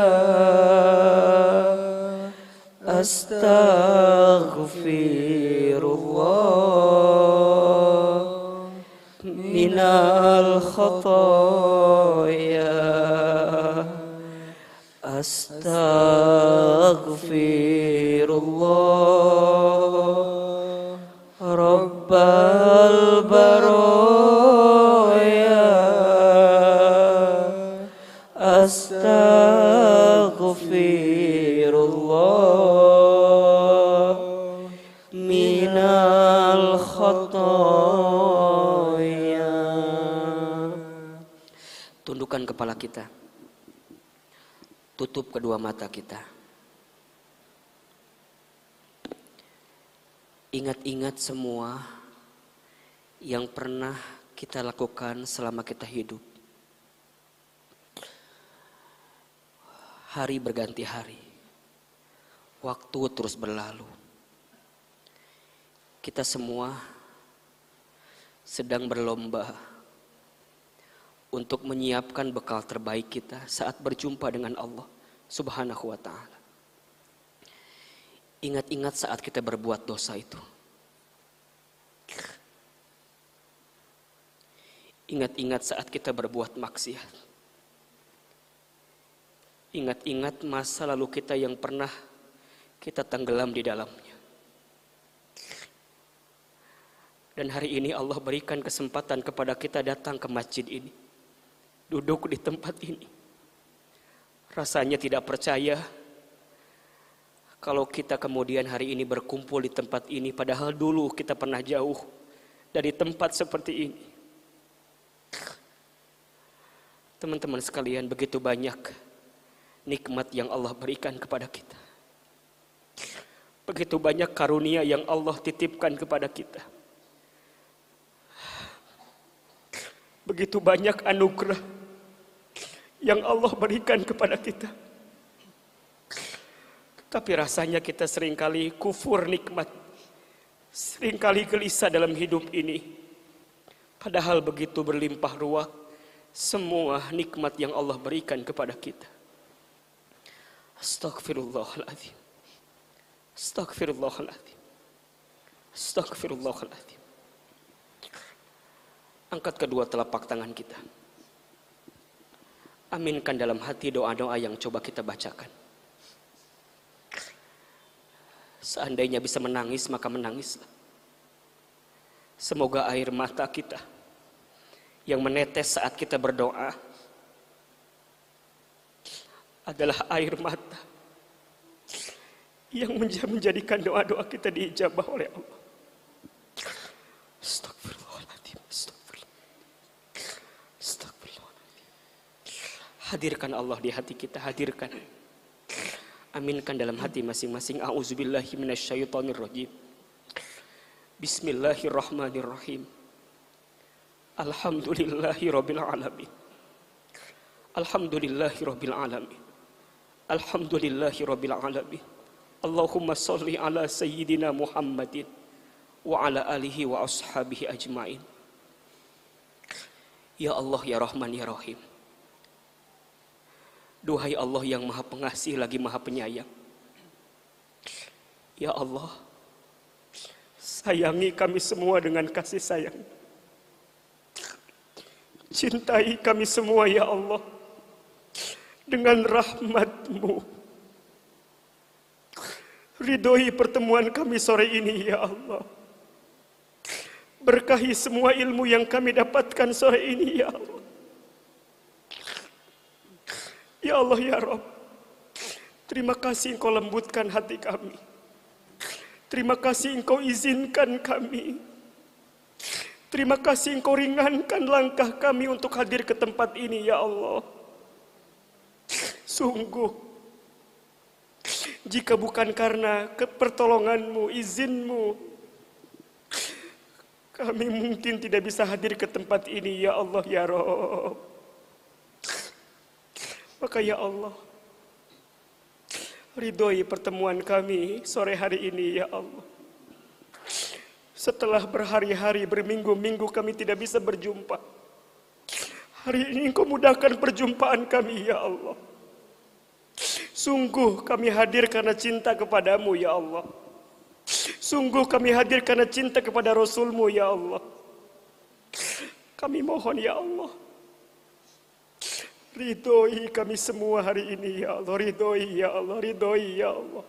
Astaghfirullah minal khataya Astaghfirullah Rabbal baraya Astaghfirullah minal khataya. Tundukkan kepala kita. Tutup kedua mata kita. Ingat-ingat semua yang pernah kita lakukan selama kita hidup. Hari berganti hari. Waktu terus berlalu. Kita semua sedang berlomba untuk menyiapkan bekal terbaik kita saat berjumpa dengan Allah Subhanahu wa ta'ala. Ingat-ingat saat kita berbuat dosa itu. Ingat-ingat saat kita berbuat maksiat. Ingat-ingat masa lalu kita yang pernah kita tenggelam di dalamnya. Dan hari ini Allah berikan kesempatan kepada kita datang ke masjid ini. Duduk di tempat ini. Rasanya tidak percaya kalau kita kemudian hari ini berkumpul di tempat ini, padahal dulu kita pernah jauh dari tempat seperti ini. Teman-teman sekalian, begitu banyak nikmat yang Allah berikan kepada kita. Begitu banyak karunia yang Allah titipkan kepada kita. Begitu banyak anugerah yang Allah berikan kepada kita. Tapi rasanya kita seringkali kufur nikmat. Seringkali gelisah dalam hidup ini. Padahal begitu berlimpah ruah semua nikmat yang Allah berikan kepada kita. Astaghfirullahaladzim. Astaghfirullahaladzim. Astaghfirullahaladzim. Angkat kedua telapak tangan kita. Aminkan dalam hati doa-doa yang coba kita bacakan. Seandainya bisa menangis, maka menangislah. Semoga air mata kita yang menetes saat kita berdoa adalah air mata yang menjadikan doa-doa kita diijabah oleh Allah. Astagfirullahaladzim. Hadirkan Allah di hati kita, hadirkan. Aminkan dalam hati masing-masing. A'udzubillahi minasyaitonirrajim. Bismillahirrahmanirrahim. Alhamdulillahirabbil alamin. Alhamdulillahirabbil alamin. Alhamdulillahirabbil alamin. Allahumma shalli ala sayyidina Muhammadin wa ala alihi wa ashabihi ajmain. Ya Allah, ya Rahman, ya Rahim. Duhai Allah yang maha pengasih lagi maha penyayang. Ya Allah, sayangi kami semua dengan kasih sayang. Cintai kami semua ya Allah dengan rahmat-Mu. Ridhoi pertemuan kami sore ini ya Allah. Berkahi semua ilmu yang kami dapatkan sore ini ya Allah. Ya Allah ya Rabb, terima kasih Engkau lembutkan hati kami. Terima kasih Engkau izinkan kami. Terima kasih Engkau ringankan langkah kami untuk hadir ke tempat ini ya Allah. Sungguh, jika bukan karena pertolongan-Mu, izin-Mu, kami mungkin tidak bisa hadir ke tempat ini ya Allah ya Rabb. Maka ya Allah, ridhoi pertemuan kami sore hari ini ya Allah. Setelah berhari-hari, berminggu-minggu kami tidak bisa berjumpa, hari ini Engkau mudahkan perjumpaan kami ya Allah. Sungguh kami hadir karena cinta kepadamu ya Allah. Sungguh kami hadir karena cinta kepada Rasul-Mu ya Allah. Kami mohon ya Allah, ridhoi kami semua hari ini ya Allah. Ridhoi ya Allah, ridhoi ya Allah.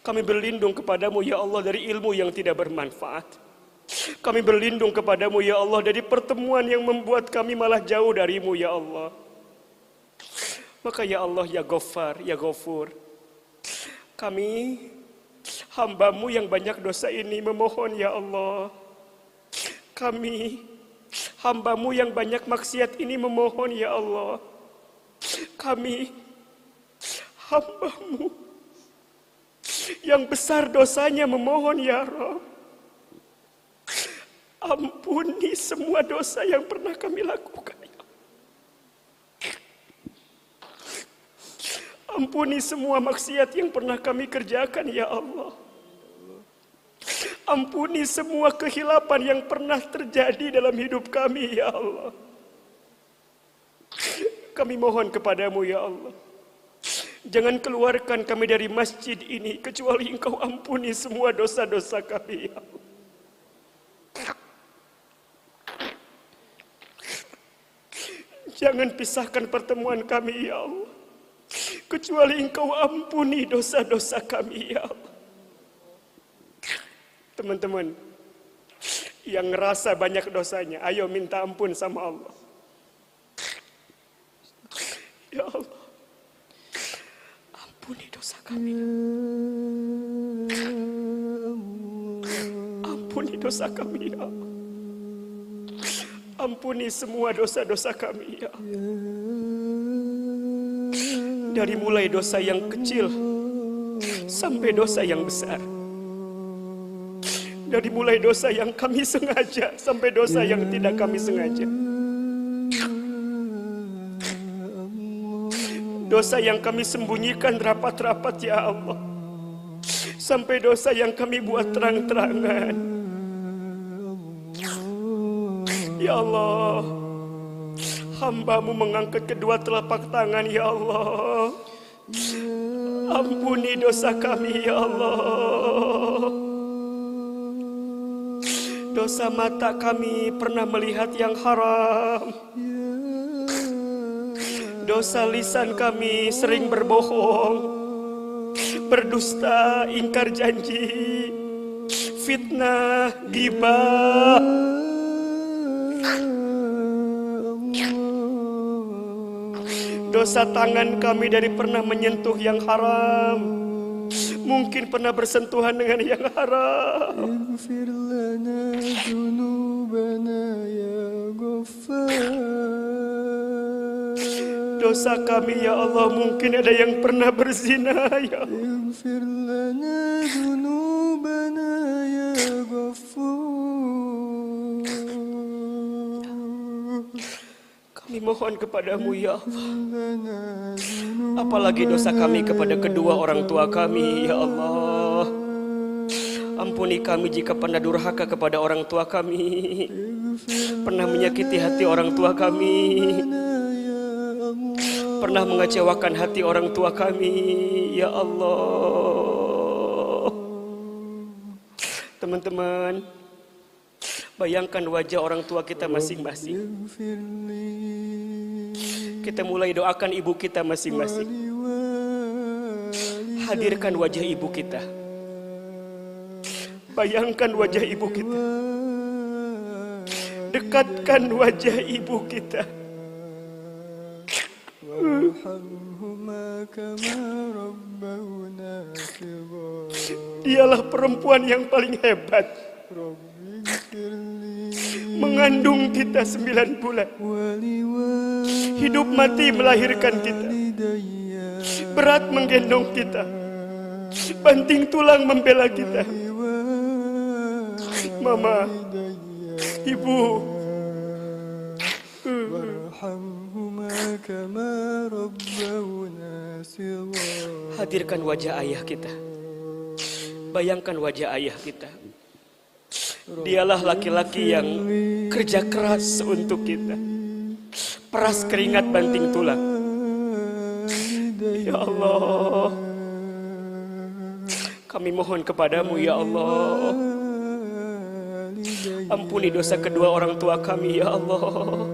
Kami berlindung kepadamu ya Allah dari ilmu yang tidak bermanfaat. Kami berlindung kepadamu ya Allah dari pertemuan yang membuat kami malah jauh darimu ya Allah. Maka ya Allah ya Ghaffar, ya Ghafur, kami hamba-Mu yang banyak dosa ini memohon ya Allah. Kami hamba-Mu yang banyak maksiat ini memohon ya Allah. Kami hamba-Mu yang besar dosanya memohon ya Rabb, ampuni semua dosa yang pernah kami lakukan. Ampuni semua maksiat yang pernah kami kerjakan ya Allah. Ampuni semua kehilapan yang pernah terjadi dalam hidup kami ya Allah. Kami mohon kepadamu ya Allah, jangan keluarkan kami dari masjid ini kecuali Engkau ampuni semua dosa-dosa kami ya Allah. Jangan pisahkan pertemuan kami ya Allah, kecuali Engkau ampuni dosa-dosa kami ya Allah. Teman-teman yang ngerasa banyak dosanya, ayo minta ampun sama Allah. Ya Allah, ampuni dosa kami. Ampuni dosa kami ya Allah. Ampuni semua dosa-dosa kami ya Allah. Dari mulai dosa yang kecil sampai dosa yang besar. Dari mulai dosa yang kami sengaja sampai dosa yang tidak kami sengaja. Dosa yang kami sembunyikan rapat-rapat ya Allah, sampai dosa yang kami buat terang-terangan. Ya Allah, hamba-Mu mengangkat kedua telapak tangan ya Allah. Ampuni dosa kami ya Allah. Dosa mata kami pernah melihat yang haram. Dosa lisan kami sering berbohong, berdusta, ingkar janji, fitnah, ghibah. Dosa tangan kami dari pernah menyentuh yang haram, mungkin pernah bersentuhan dengan yang haram. Ighfir lana dzunubana ya Ghaffar. Dosa kami ya Allah, mungkin ada yang pernah berzina ya Allah. Ighfir lana dzunubana ya Ghaffar. Kami mohon kepadamu ya Allah, apalagi dosa kami kepada kedua orang tua kami ya Allah. Ampuni kami jika pernah durhaka kepada orang tua kami, pernah menyakiti hati orang tua kami, pernah mengecewakan hati orang tua kami ya Allah. Teman-teman, bayangkan wajah orang tua kita masing-masing. Kita mulai doakan ibu kita masing-masing. Hadirkan wajah ibu kita. Bayangkan wajah ibu kita. Dekatkan wajah ibu kita. Dialah perempuan yang paling hebat, mengandung kita 9 bulan, hidup mati melahirkan kita, berat menggendong kita, banting tulang membela kita. Mama, ibu, hadirkan wajah ayah kita. Bayangkan wajah ayah kita. Dialah laki-laki yang kerja keras untuk kita, peras keringat banting tulang. Ya Allah, kami mohon kepadamu ya Allah, ampuni dosa kedua orang tua kami ya Allah.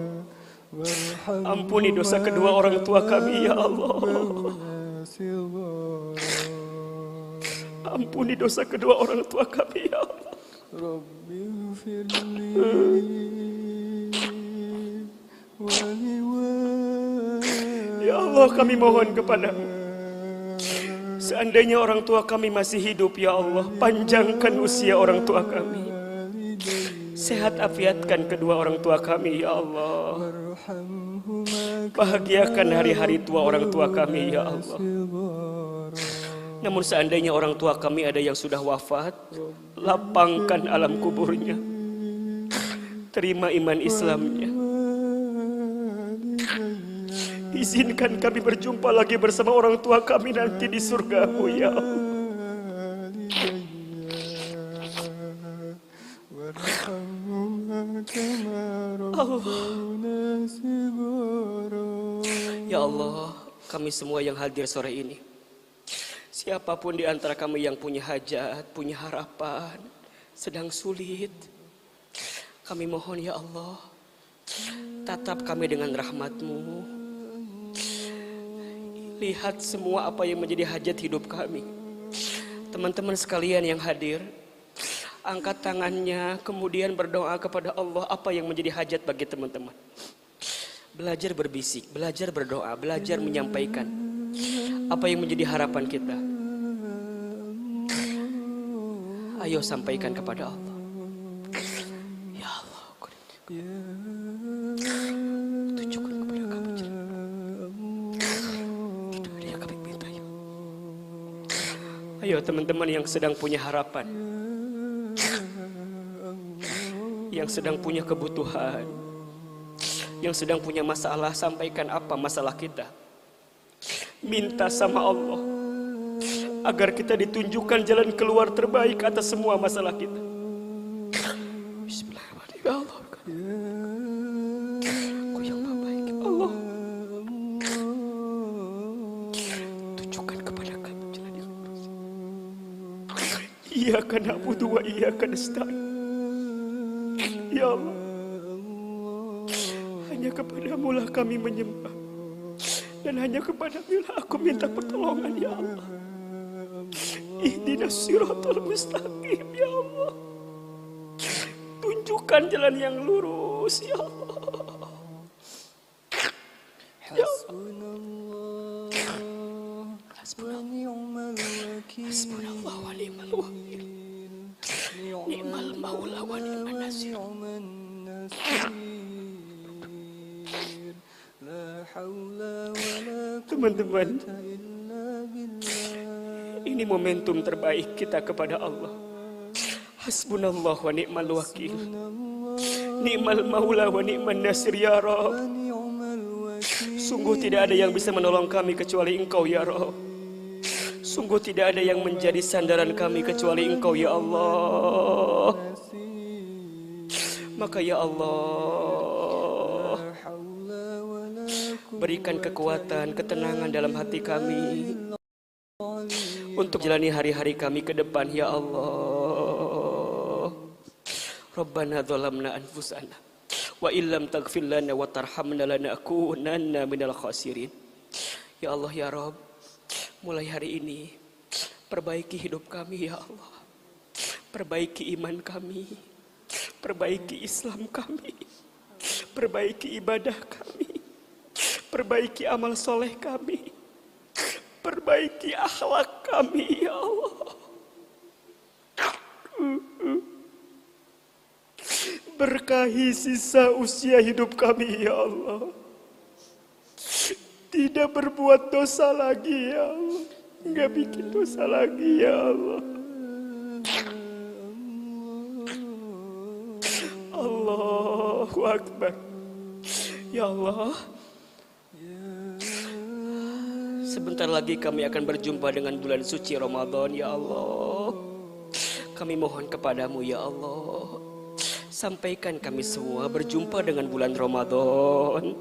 Ampuni dosa kedua orang tua kami ya Allah. Ampuni dosa kedua orang tua kami ya Allah. Ya Allah, kami mohon kepadamu, seandainya orang tua kami masih hidup ya Allah, panjangkan usia orang tua kami, sehat afiatkan kedua orang tua kami ya Allah, bahagiakan hari-hari tua orang tua kami ya Allah. Namun seandainya orang tua kami ada yang sudah wafat, lapangkan alam kuburnya, terima iman Islamnya, izinkan kami berjumpa lagi bersama orang tua kami nanti di surgamu ya Allah. Ya Allah, kami semua yang hadir sore ini, siapapun di antara kami yang punya hajat, punya harapan, sedang sulit, kami mohon ya Allah, tatap kami dengan rahmat-Mu. Lihat semua apa yang menjadi hajat hidup kami. Teman-teman sekalian yang hadir, angkat tangannya, kemudian berdoa kepada Allah apa yang menjadi hajat bagi teman-teman. Belajar berbisik, belajar berdoa, belajar menyampaikan apa yang menjadi harapan kita. Ayo sampaikan kepada Allah. Ya Allah, tunjukkan kepada kami jalan. Itu yang kami minta ya. Ayo teman-teman yang sedang punya harapan, yang sedang punya kebutuhan, yang sedang punya masalah, sampaikan apa masalah kita. Minta sama Allah agar kita ditunjukkan jalan keluar terbaik atas semua masalah kita. Bismillahirrahmanirrahim. Ya Allah, Kau yang Maha Baik Allah, tunjukkan kepada kami jalan yang lurus. Iyyaka na'budu wa iyyaka nasta'in. Ya Allah, hanya kepadamu lah kami menyembah, dan hanya kepadamu lah aku minta pertolongan ya Allah. Ihdinas siratal mustaqim ya Allah, tunjukkan jalan yang lurus ya Allah. Ya Allah, hasbunallah wa ni'mal wakil, ni'mal maula wa ni'man nasir. Teman-teman, ini momentum terbaik kita kepada Allah. Hasbunallah wa ni'mal wakil, ni'mal maula wa ni'man nasir ya Rabb. Sungguh tidak ada yang bisa menolong kami kecuali Engkau ya Rabb. Sungguh tidak ada yang menjadi sandaran kami kecuali Engkau ya Allah. Maka ya Allah, berikan kekuatan, ketenangan dalam hati kami untuk jalani hari-hari kami ke depan ya Allah. Rabbana zalamna anfusana wa illam taghfir lana wa tarhamna lanakunanna minal khasirin. Ya Allah ya Rabb, mulai hari ini perbaiki hidup kami ya Allah. Perbaiki iman kami, perbaiki Islam kami, perbaiki ibadah kami, perbaiki amal soleh kami, perbaiki akhlak kami ya Allah. Berkahi sisa usia hidup kami ya Allah. Tidak berbuat dosa lagi ya Allah, nggak bikin dosa lagi ya Allah. Allahu Akbar. Ya Allah, sebentar lagi kami akan berjumpa dengan bulan suci Ramadan ya Allah. Kami mohon kepadamu ya Allah, sampaikan kami semua berjumpa dengan bulan Ramadan.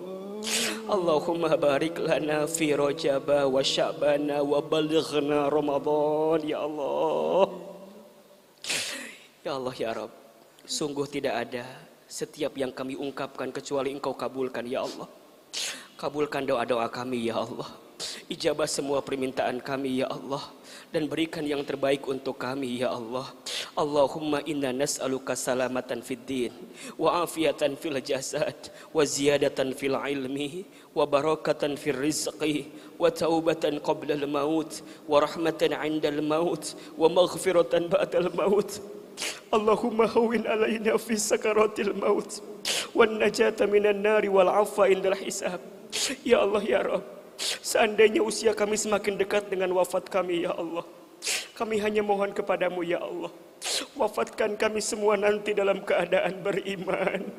Allahumma barik lana fi Rajab wa Sya'ban wa balighna Ramadan ya Allah. Ya Allah ya Rabb, sungguh tidak ada setiap yang kami ungkapkan kecuali Engkau kabulkan ya Allah. Kabulkan doa-doa kami ya Allah. Ijabah semua permintaan kami ya Allah, dan berikan yang terbaik untuk kami ya Allah. Allahumma inna nas'aluka salamatan fid din wa afiatan fil jasad wa ziyadatan fil ilmi wa barakatan fil rizqi wa taubatan qabla al maut wa rahmatan 'inda al maut wa maghfiratan ba'da al maut. Allahumma hawwin alaina fi sakaratil maut wan najata minan nari wal 'afwa indal hisab. Ya Allah ya Rabb, seandainya usia kami semakin dekat dengan wafat kami ya Allah, kami hanya mohon kepadamu ya Allah, wafatkan kami semua nanti dalam keadaan beriman.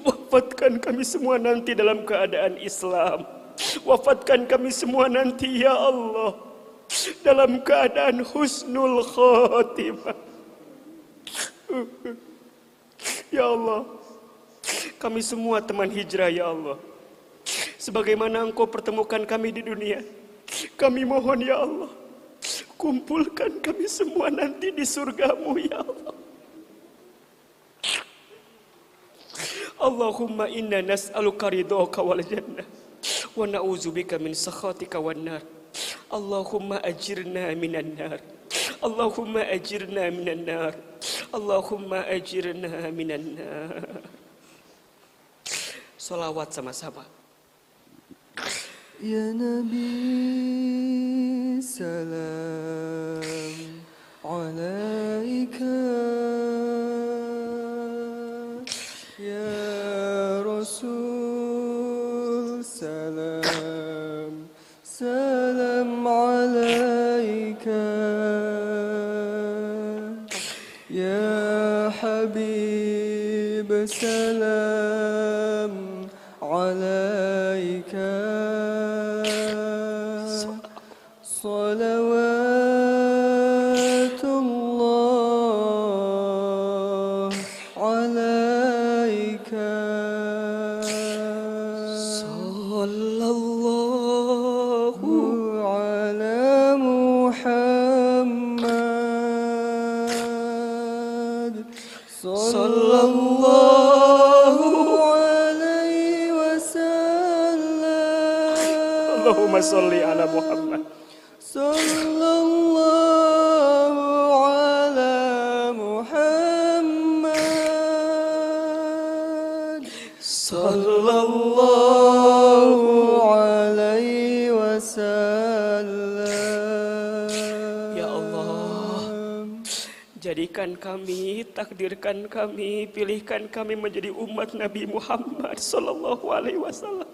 Wafatkan kami semua nanti dalam keadaan Islam. Wafatkan kami semua nanti ya Allah dalam keadaan husnul khatimah. Ya Allah, kami semua teman hijrah ya Allah. Sebagaimana Engkau pertemukan kami di dunia, kami mohon ya Allah, kumpulkan kami semua nanti di surgamu ya Allah. Allahumma inna nas'aluka ridhaka wal jannah wa na'udzubika min sakhatika wan nar. Allahumma ajirna minan nar. Allahumma ajirna minan nar. Allahumma ajirna minan nar. Salawat sama-sama. Ya Nabi salam alaika, Ya Rasul salam salam alaika, Ya Habib salam alaika. صلوات الله عليك صلى الله على محمد صلى الله عليه وسلم. اللهم صل على محمد صلى الله على محمد صلى الله عليه وسلم. Ya Allah, jadikan kami, takdirkan kami, pilihkan kami menjadi umat Nabi Muhammad sallallahu alaihi wasallam.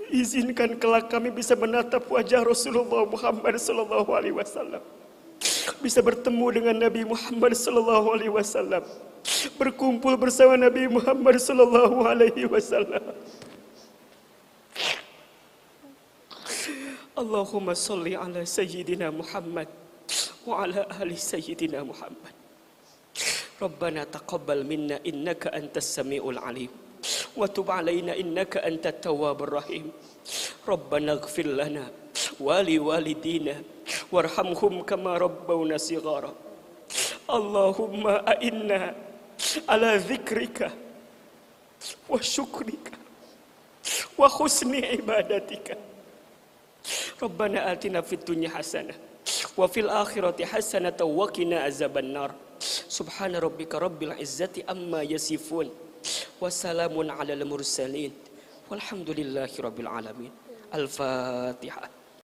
Izinkan kelak kami bisa menatap wajah Rasulullah Muhammad sallallahu alaihi wasallam, bisa bertemu dengan Nabi Muhammad sallallahu alaihi wasallam, berkumpul bersama Nabi Muhammad sallallahu alaihi wasallam. Allahumma salli ala sayyidina Muhammad wa ala ali sayyidina Muhammad. Rabbana taqabbal minna innaka antas samiul alim wa tub alaina innaka antat tawwabur rahim. Rabbana ighfir lana wa li walidina warhamhum kama rabbawna shighara. Allahumma a'inna ala dzikrika wa syukrika wa husni ibadatika. Rabbana atina fid dunya hasanah wa fil akhirati hasanah wa qina azabannar. Subhana rabbika rabbil izzati amma yasifun. Wassalamun alal mursalin walhamdulillahi rabbil alamin. Al-Fatihah.